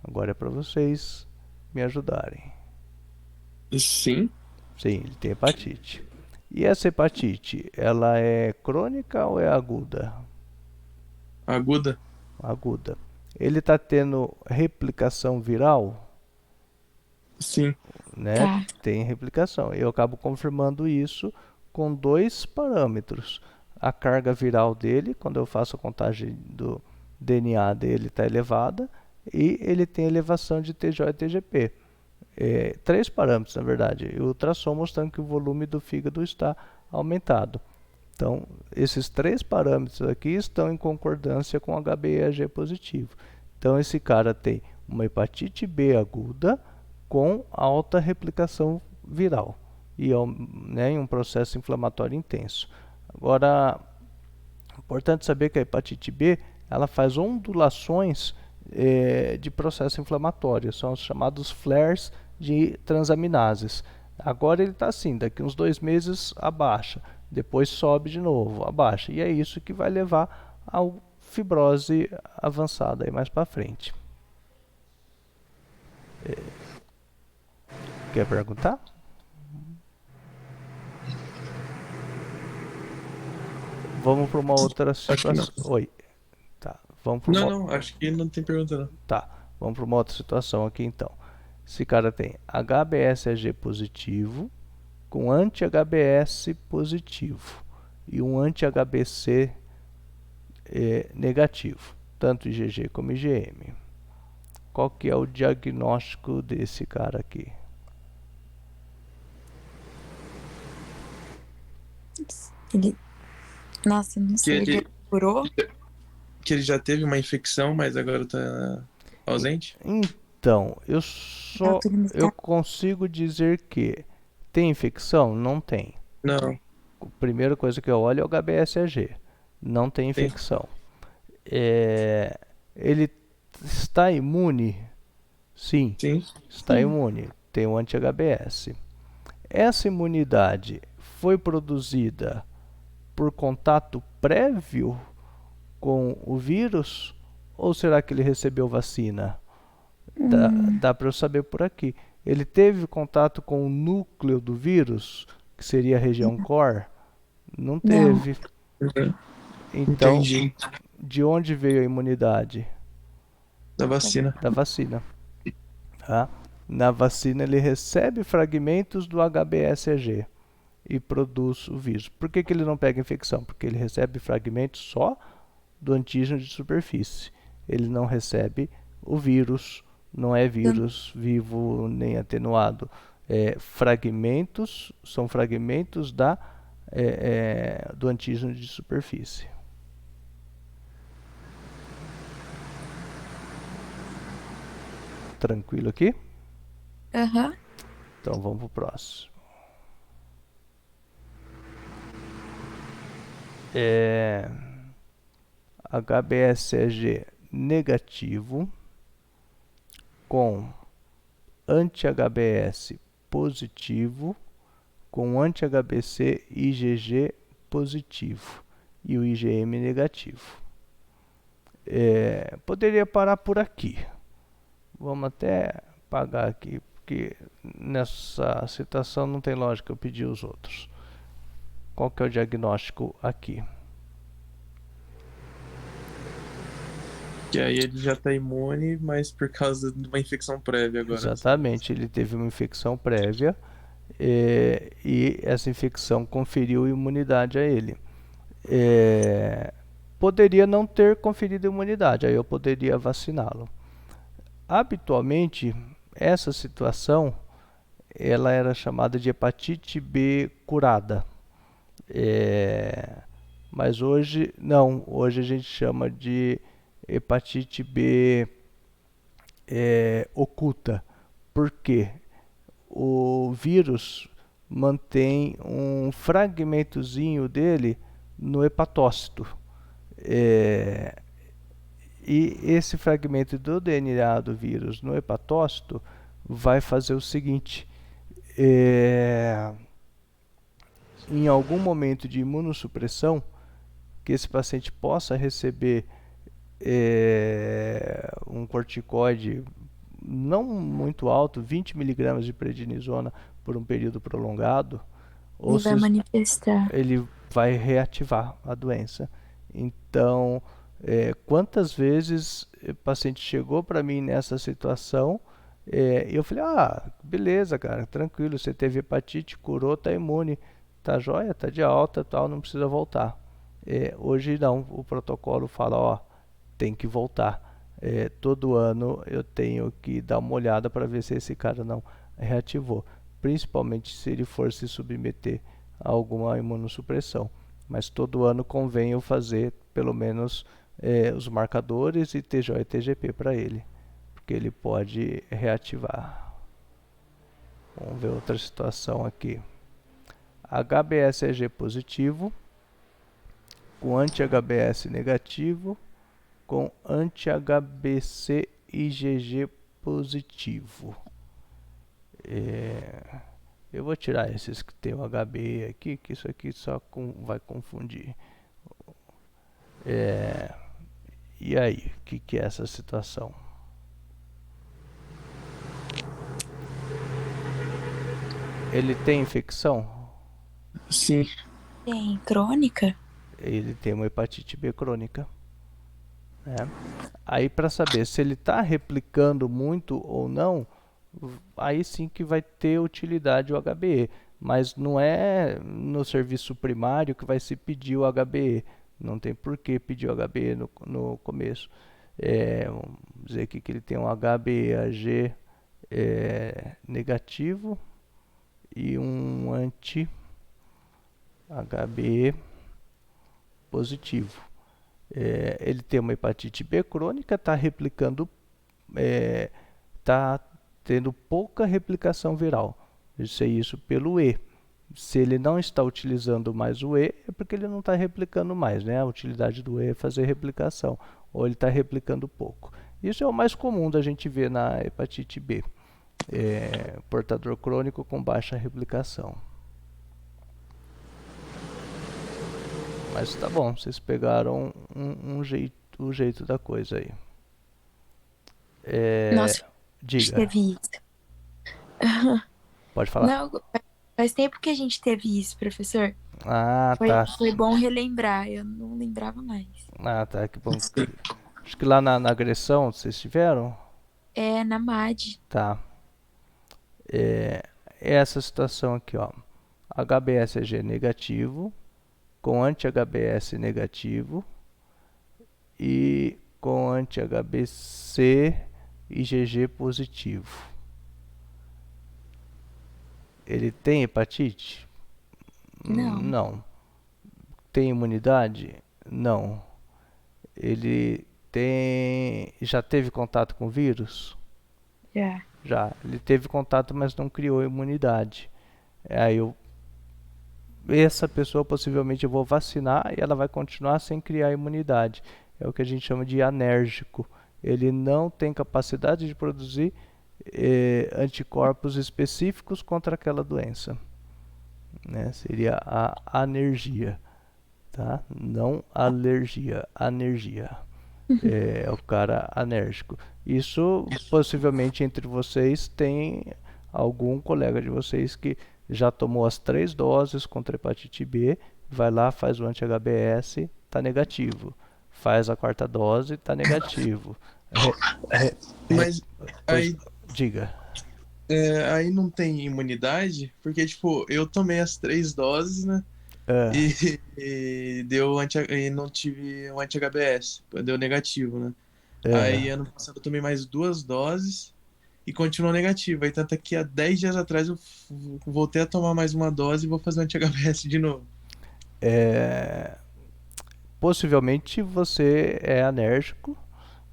Agora é para vocês me ajudarem. Sim. Sim, ele tem hepatite. E essa hepatite, ela é crônica ou é aguda? Aguda. Aguda. Ele está tendo replicação viral? Sim. Né? Tá. Tem replicação. Eu acabo confirmando isso com 2 parâmetros. A carga viral dele, quando eu faço a contagem do DNA dele, está elevada, e ele tem elevação de TGO e TGP. 3 parâmetros, na verdade. E o ultrassom mostrando que o volume do fígado está aumentado. Então, esses 3 parâmetros aqui estão em concordância com HBeAg positivo. Então, esse cara tem uma hepatite B aguda com alta replicação viral e em um processo inflamatório intenso. Agora, é importante saber que a hepatite B ela faz ondulações de processo inflamatório, são os chamados flares de transaminases. Agora ele está assim, daqui uns 2 meses abaixa, depois sobe de novo, abaixa, e é isso que vai levar a fibrose avançada aí mais para frente. Quer perguntar? Vamos para uma outra Acho que não. situação. Oi. Tá. Vamos para Não, uma... não, acho que não tem pergunta, não. Tá. Vamos para uma outra situação aqui então. Esse cara tem HBsAg positivo com anti-HBs positivo e um anti-HBc negativo, tanto IgG como IgM. Qual que é o diagnóstico desse cara aqui? Ele. Nossa, eu não Que sei. Ele ele, curou? que ele já teve uma infecção, mas agora tá ausente? Então, É eu autoimunidade. consigo dizer que tem infecção? Não tem. Não, A primeira coisa que eu olho é o HBsAg. Não tem tem. infecção. Ele está imune? Sim, Sim. está Sim. imune. Tem o anti-HBs. Essa imunidade foi produzida por contato prévio com o vírus? Ou será que ele recebeu vacina? Hum, Dá para eu saber por aqui. Ele teve contato com o núcleo do vírus, que seria a região core? Não não. teve. Uhum. Então, Entendi. de onde veio a imunidade? Da vacina. Da vacina. Tá? Na vacina ele recebe fragmentos do HBsAg e produz o vírus. Por que, que ele não pega infecção? Porque ele recebe fragmentos só do antígeno de superfície. Ele não recebe o vírus, não é vírus vivo nem atenuado. São fragmentos do antígeno de superfície. Tranquilo aqui? Aham. Então vamos para o próximo. HBsAg negativo com anti-HBs positivo com anti-HBc IgG positivo e o IgM negativo. Poderia parar por aqui. Vamos até pagar aqui, porque nessa situação não tem lógica eu pedir os outros. Qual que é o diagnóstico aqui? Que aí ele já tá imune, mas por causa de uma infecção prévia agora. Exatamente, ele teve uma infecção prévia e essa infecção conferiu imunidade a ele. Poderia não ter conferido imunidade, aí eu poderia vaciná-lo. Habitualmente, essa situação ela era chamada de hepatite B curada. Mas hoje não, hoje a gente chama de hepatite B oculta. Por quê? O vírus mantém um fragmentozinho dele no hepatócito. E esse fragmento do DNA do vírus no hepatócito vai fazer o seguinte: em algum momento de imunossupressão, que esse paciente possa receber um corticoide não muito alto, 20 miligramas de prednisona por um período prolongado, ou Ele vai se manifestar. ele vai reativar a doença. Então, quantas vezes o paciente chegou para mim nessa situação e eu falei, beleza, cara, tranquilo, você teve hepatite, curou, tá imune, tá jóia, tá de alta, tal, não precisa voltar. Hoje não, o protocolo fala, tem que voltar. Todo ano eu tenho que dar uma olhada para ver se esse cara não reativou, principalmente se ele for se submeter a alguma imunossupressão. Mas todo ano convém eu fazer pelo menos os marcadores e TJ e TGP para ele, porque ele pode reativar. Vamos ver outra situação aqui. HBsAg positivo com anti-HBs negativo com anti-HBc IgG positivo. Eu vou tirar esses que tem o HB aqui, que isso aqui só vai confundir. E aí, o que é essa situação? Ele tem infecção? Sim. Tem crônica? Ele tem uma hepatite B crônica, né? Aí para saber se ele está replicando muito ou não, aí sim que vai ter utilidade o HBE, mas não é no serviço primário que vai se pedir o HBE, não tem por que pedir o HBE no começo. Vamos dizer aqui que ele tem um HBeAg negativo e um anti-HBe positivo. Ele tem uma hepatite B crônica, está replicando, está tendo pouca replicação viral. Eu sei isso pelo E. Se ele não está utilizando mais o E, é porque ele não está replicando mais, né? A utilidade do E é fazer replicação, ou ele está replicando pouco. Isso é o mais comum da gente ver na hepatite B. Portador crônico com baixa replicação. Mas tá bom, vocês pegaram o jeito da coisa aí. Nossa, a gente Diga, teve isso. pode falar. Não, faz tempo que a gente teve isso, professor. Ah, Foi, tá. foi bom relembrar, eu não lembrava mais. Ah, tá, que bom. Acho que lá na agressão vocês tiveram? É na MAD. Tá. Essa situação aqui, ó. HBsAg negativo, com anti-HBs negativo e com anti-HBc e IgG positivo. Ele tem hepatite? Não. Não. Tem imunidade? Não. Ele já teve contato com vírus? Já. Já. Ele teve contato, mas não criou imunidade. Aí essa pessoa possivelmente eu vou vacinar e ela vai continuar sem criar imunidade. É o que a gente chama de anérgico. Ele não tem capacidade de produzir anticorpos específicos contra aquela doença, né? Seria a anergia, tá? Não alergia, anergia. É o cara anérgico. Isso possivelmente entre vocês tem algum colega de vocês que já tomou as 3 doses contra hepatite B, vai lá, faz o anti-HBs, tá negativo. Faz a 4ª dose, tá negativo. Mas Pois, aí, diga. aí não tem imunidade, porque, tipo, eu tomei as 3 doses, né? É, E deu e não tive o anti-HBs, deu negativo, né? Aí é. ano passado eu tomei mais 2 doses e continuou negativo. Aí tanto é que há 10 dias atrás eu voltei a tomar mais uma dose e vou fazer o anti-HBs de novo. Possivelmente você é alérgico,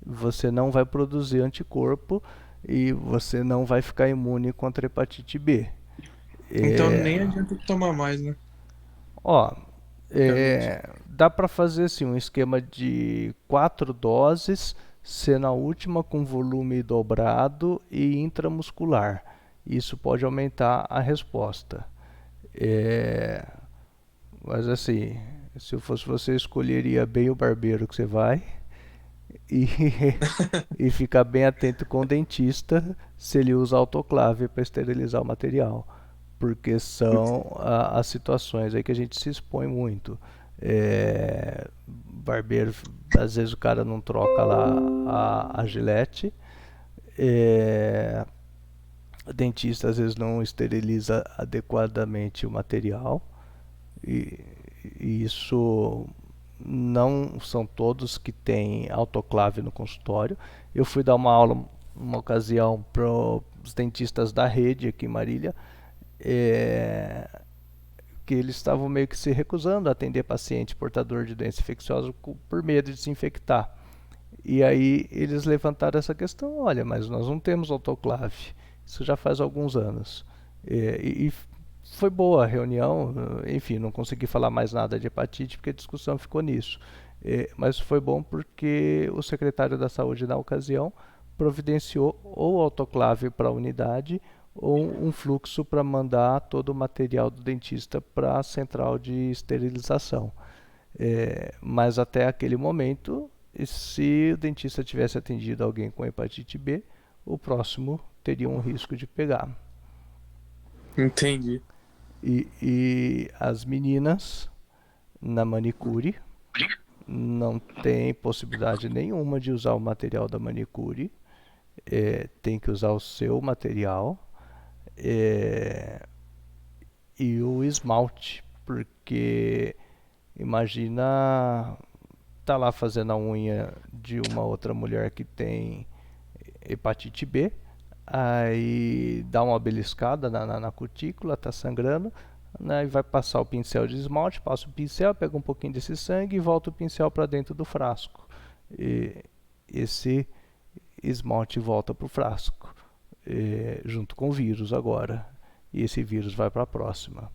você não vai produzir anticorpo e você não vai ficar imune contra a hepatite B. Então nem adianta tomar mais, né? Ó, Basicamente. dá para fazer assim, um esquema de 4 doses, sendo a última com volume dobrado e intramuscular. Isso pode aumentar a resposta. É, mas assim, se eu fosse você, escolheria bem o barbeiro que você vai e, e ficar bem atento com o dentista se ele usa autoclave para esterilizar o material, porque são as situações aí que a gente se expõe muito. Barbeiro, às vezes o cara não troca lá a gilete, o dentista às vezes não esteriliza adequadamente o material e, e isso não são todos que têm autoclave no consultório. Eu fui dar uma aula uma ocasião para os dentistas da rede aqui em Marília, é, que eles estavam meio que se recusando a atender paciente portador de doença infecciosa por medo de se infectar. E aí eles levantaram essa questão, olha, mas nós não temos autoclave, isso já faz alguns anos. E foi boa a reunião, enfim, não consegui falar mais nada de hepatite porque a discussão ficou nisso. Mas foi bom porque o secretário da saúde na ocasião providenciou ou autoclave para a unidade ou um fluxo para mandar todo o material do dentista para a central de esterilização. Mas até aquele momento, se o dentista tivesse atendido alguém com hepatite B, o próximo teria um risco de pegar. Entendi. E as meninas na manicure não tem possibilidade nenhuma de usar o material da manicure, tem que usar o seu material, é, e o esmalte, porque imagina tá lá fazendo a unha de uma outra mulher que tem hepatite B, aí dá uma beliscada na cutícula, tá sangrando, né, e vai passar o pincel de esmalte, passa o pincel, pega um pouquinho desse sangue e volta o pincel para dentro do frasco. E esse esmalte volta para o frasco, junto com o vírus agora. E esse vírus vai para a próxima.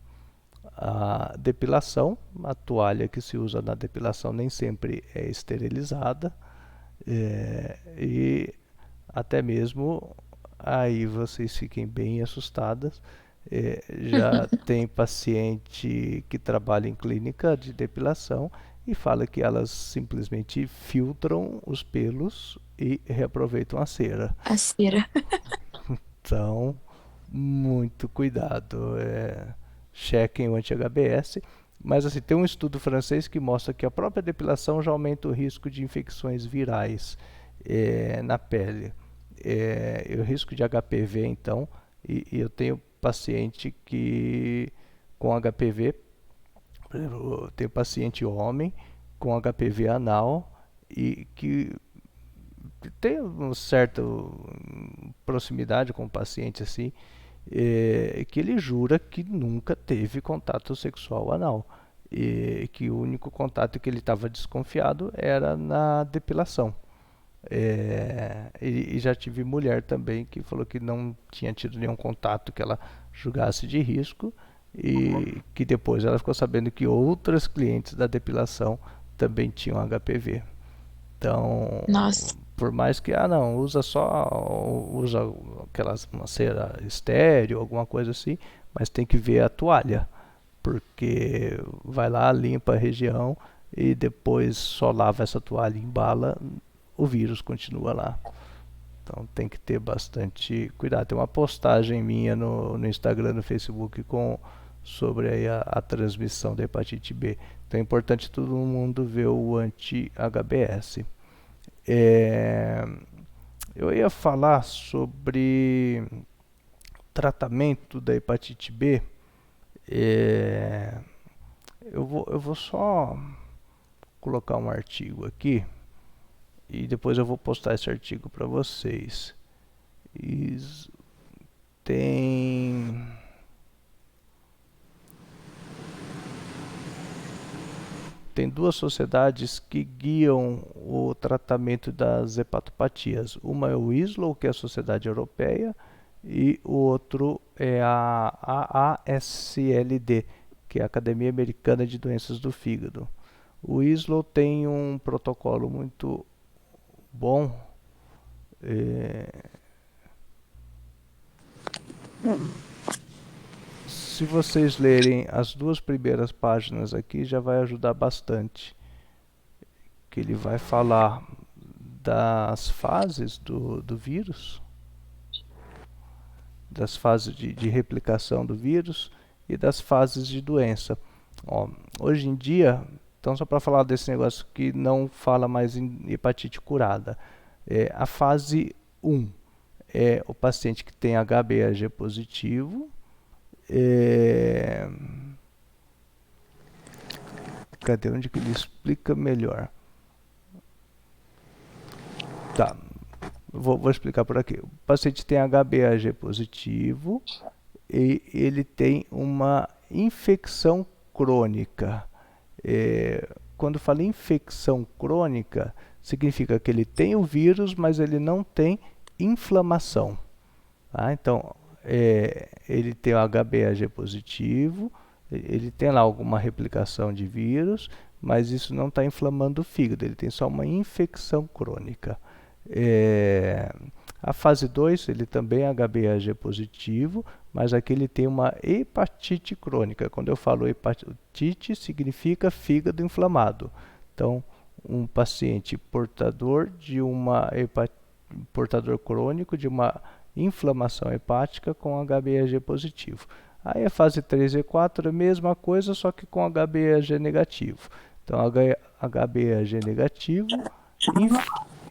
A depilação, a toalha que se usa na depilação nem sempre é esterilizada, e até mesmo aí vocês fiquem bem assustadas. Já tem paciente que trabalha em clínica de depilação e fala que elas simplesmente filtram os pelos e reaproveitam a cera. A cera. Então, muito cuidado. Chequem o anti-HBS. Mas assim, tem um estudo francês que mostra que a própria depilação já aumenta o risco de infecções virais na pele. O risco de HPV, então, e eu tenho paciente que com HPV, por exemplo, eu tenho paciente homem com HPV anal e que tem uma certa proximidade com o paciente assim, que ele jura que nunca teve contato sexual anal e que o único contato que ele estava desconfiado era na depilação. E já tive mulher também que falou que não tinha tido nenhum contato que ela julgasse de risco e que depois ela ficou sabendo que outras clientes da depilação também tinham HPV. Então, Nossa. por mais que, não, usa aquelas, uma cera estéreo, alguma coisa assim, mas tem que ver a toalha, porque vai lá, limpa a região e depois só lava essa toalha e embala, o vírus continua lá. Então tem que ter bastante cuidado. Tem uma postagem minha no Instagram, no Facebook sobre aí a transmissão da hepatite B. Então é importante todo mundo ver o anti-HBS. Eu ia falar sobre tratamento da hepatite B. Eu vou só colocar um artigo aqui e depois eu vou postar esse artigo para vocês. Tem duas sociedades que guiam o tratamento das hepatopatias. Uma é o ISLO, que é a Sociedade Europeia, e o outro é a AASLD, que é a Academia Americana de Doenças do Fígado. O ISLO tem um protocolo muito bom. Se vocês lerem as duas primeiras páginas aqui, já vai ajudar bastante. Que ele vai falar das fases do vírus, das fases de replicação do vírus e das fases de doença. Hoje em dia, então só para falar desse negócio que não fala mais em hepatite curada, a fase 1 é o paciente que tem HbA positivo, cadê onde que ele explica melhor? Tá, vou explicar por aqui. O paciente tem HbA positivo e ele tem uma infecção crônica. Quando fala infecção crônica, significa que ele tem o vírus, mas ele não tem inflamação. Então, ele tem o HbA positivo, ele tem lá alguma replicação de vírus, mas isso não está inflamando o fígado, ele tem só uma infecção crônica. A fase 2, ele também é HbA positivo, mas aqui ele tem uma hepatite crônica. Quando eu falo hepatite, significa fígado inflamado. Então, um paciente portador crônico de uma inflamação hepática com HbA positivo. Aí a fase 3 e 4 é a mesma coisa, só que com HbA negativo. Então, HbA negativo,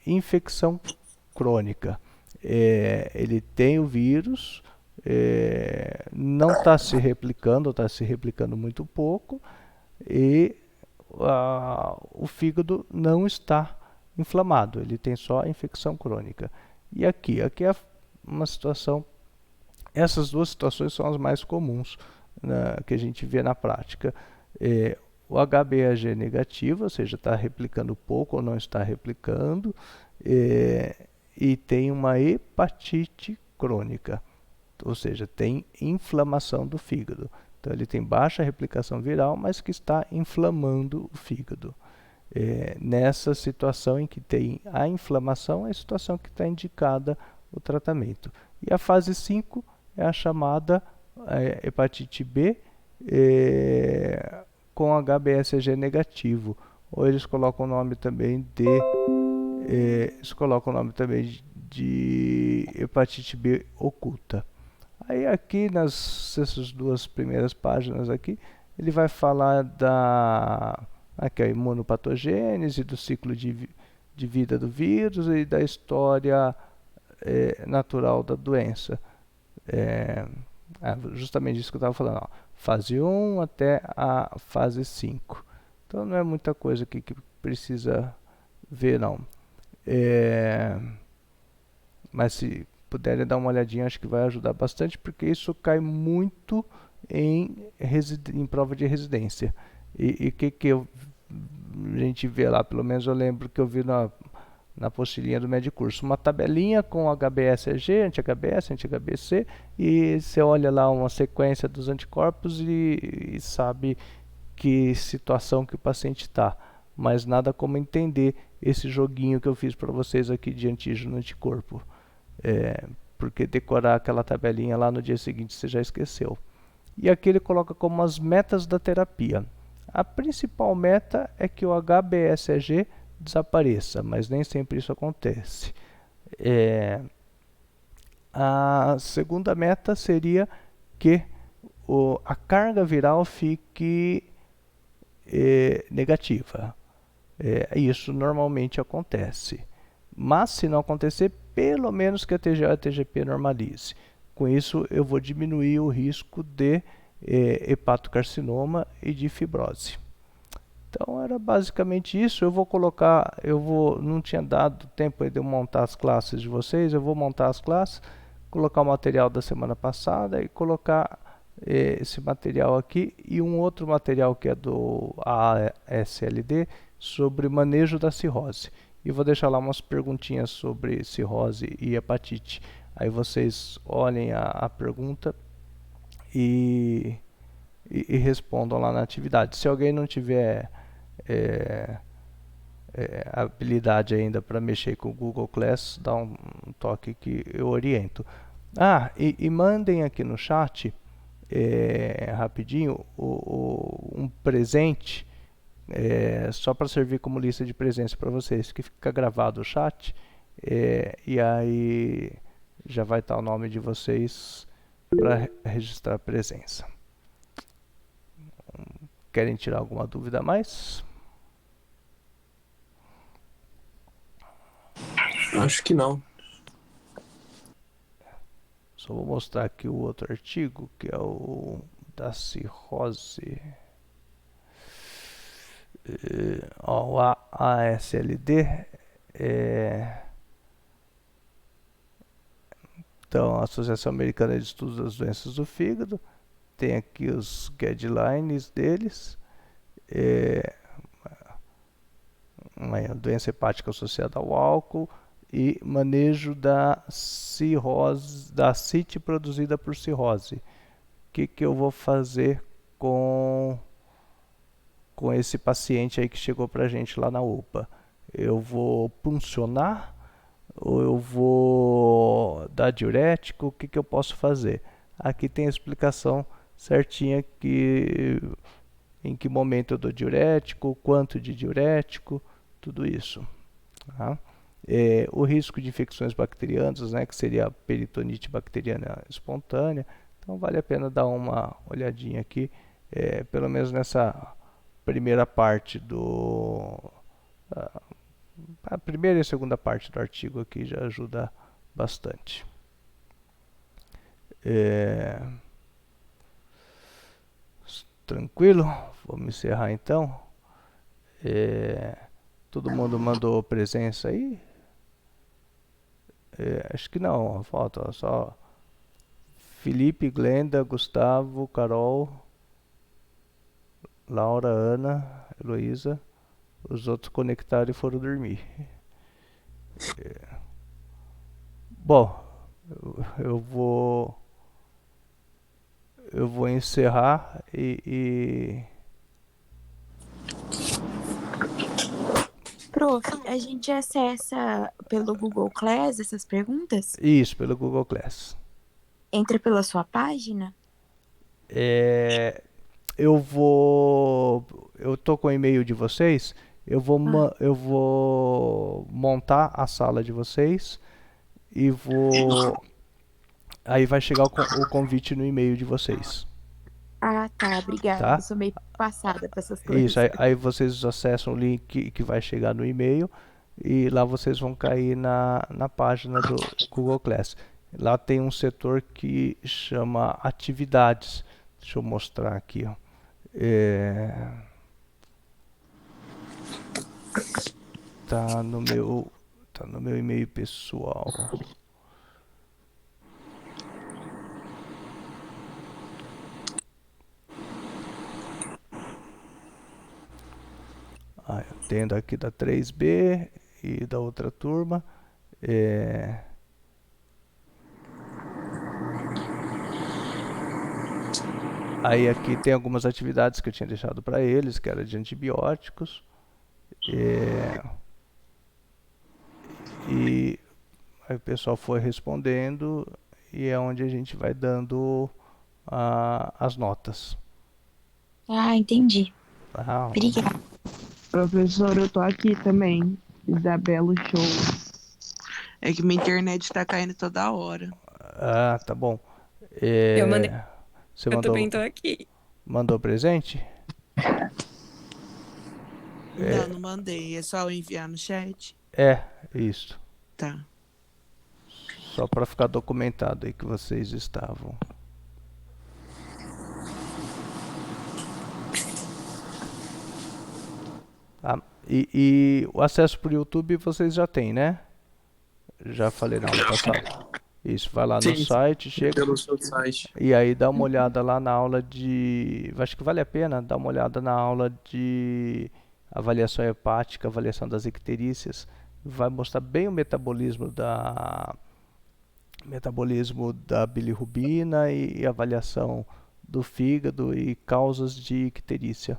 infecção crônica. Ele tem o vírus, não está se replicando, está se replicando muito pouco, e o fígado não está inflamado, ele tem só infecção crônica. E aqui é uma situação, essas duas situações são as mais comuns, né, que a gente vê na prática. O HbA negativo, ou seja, está replicando pouco ou não está replicando, e tem uma hepatite crônica, ou seja, tem inflamação do fígado. Então ele tem baixa replicação viral, mas que está inflamando o fígado. Nessa situação em que tem a inflamação, é a situação que está indicada o tratamento. E a fase 5 é a chamada hepatite B com HbSG negativo, ou eles colocam o nome também de hepatite B oculta. Aí aqui nessas duas primeiras páginas aqui, ele vai falar aqui a imunopatogênese, do ciclo de vida do vírus e da história natural da doença. Justamente isso que eu estava falando, ó, fase 1 até a fase 5. Então não é muita coisa aqui que precisa ver, não. Mas se puderem dar uma olhadinha, acho que vai ajudar bastante, porque isso cai muito em prova de residência. E o que a gente vê lá, pelo menos eu lembro que eu vi na apostilinha do Medicurso, uma tabelinha com HbSG, anti-HbS, anti-HbC, e você olha lá uma sequência dos anticorpos e sabe que situação que o paciente está. Mas nada como entender esse joguinho que eu fiz para vocês aqui de antígeno anticorpo. Porque decorar aquela tabelinha lá no dia seguinte você já esqueceu. E aqui ele coloca como as metas da terapia. A principal meta é que o HbSG desapareça, mas nem sempre isso acontece. A segunda meta seria que a carga viral fique negativa. Isso normalmente acontece. Mas se não acontecer, pelo menos que a TGA e a TGP normalize. Com isso, eu vou diminuir o risco de hepatocarcinoma e de fibrose. Então era basicamente isso. Não tinha dado tempo de eu montar as classes de vocês, eu vou montar as classes, colocar o material da semana passada e colocar esse material aqui e um outro material que é do ASLD sobre manejo da cirrose. E vou deixar lá umas perguntinhas sobre cirrose e hepatite. Aí vocês olhem a pergunta e respondam lá na atividade. Se alguém não tiver habilidade ainda para mexer com o Google Class, dá um toque que eu oriento. E mandem aqui no chat rapidinho um presente, só para servir como lista de presença para vocês, que fica gravado o chat, e aí já vai estar o nome de vocês para registrar a presença. Querem tirar alguma dúvida a mais? Acho que não. Só vou mostrar aqui o outro artigo, que é o da cirrose. O ASLD. Então, a Associação Americana de Estudos das Doenças do Fígado. Tem aqui os guidelines deles. Uma doença hepática associada ao álcool e manejo da cirrose, da ascite produzida por cirrose. O que eu vou fazer com esse paciente aí que chegou pra gente lá na UPA? Eu vou puncionar ou eu vou dar diurético? O que eu posso fazer? Aqui tem a explicação certinha em que momento eu dou diurético, quanto de diurético, tudo isso. Tá? O risco de infecções bacterianas, né, que seria a peritonite bacteriana espontânea, Então vale a pena dar uma olhadinha aqui, pelo menos nessa primeira parte a primeira e a segunda parte do artigo aqui já ajuda bastante. Tranquilo? Vamos encerrar então. Todo mundo mandou presença aí? Acho que não, falta só Felipe, Glenda, Gustavo, Carol, Laura, Ana, Heloísa. Os outros conectaram e foram dormir. Bom, eu vou encerrar e Prof, a gente acessa pelo Google Class essas perguntas? isso, pelo Google Class. Entra pela sua página? Eu tô com o e-mail de vocês, eu vou montar a sala de vocês e aí vai chegar o convite no e-mail de vocês, Ah, tá, obrigada. tá? Eu sou meio passada pra essas Isso, coisas. aí vocês acessam o link que vai chegar no e-mail e lá vocês vão cair na página do Google Class. Lá tem um setor que chama atividades. Deixa eu mostrar aqui, ó. Tá no meu e-mail pessoal. Eu tenho daqui da 3B e da outra turma. Aí aqui tem algumas atividades que eu tinha deixado para eles, que era de antibióticos. E aí o pessoal foi respondendo e é onde a gente vai dando as notas. Ah, entendi. Tá? Obrigada. Professor, eu tô aqui também. Isabelo Show. É que minha internet tá caindo toda hora. Tá bom. Eu mandei. Você Eu também tô aqui. mandou presente? Não mandei. É só eu enviar no chat? Isso. Tá. Só para ficar documentado aí que vocês estavam. E o acesso por YouTube vocês já têm, né? Já falei na aula passada. Isso, vai lá no Sim, site, chega pelo seu site. e aí dá uma olhada lá na aula de... Acho que vale a pena dar uma olhada na aula de avaliação hepática, avaliação das icterícias. Vai mostrar bem o metabolismo da bilirrubina e avaliação do fígado e causas de icterícia.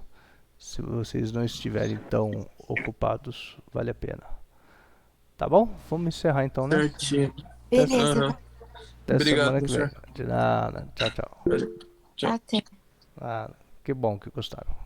Se vocês não estiverem tão ocupados, vale a pena. Tá bom? Vamos encerrar então, né? Certinho. Beleza. Aham. Até Obrigado, semana que vem. professor. De nada. Tchau, tchau. Tchau. Até. Que bom que gostaram.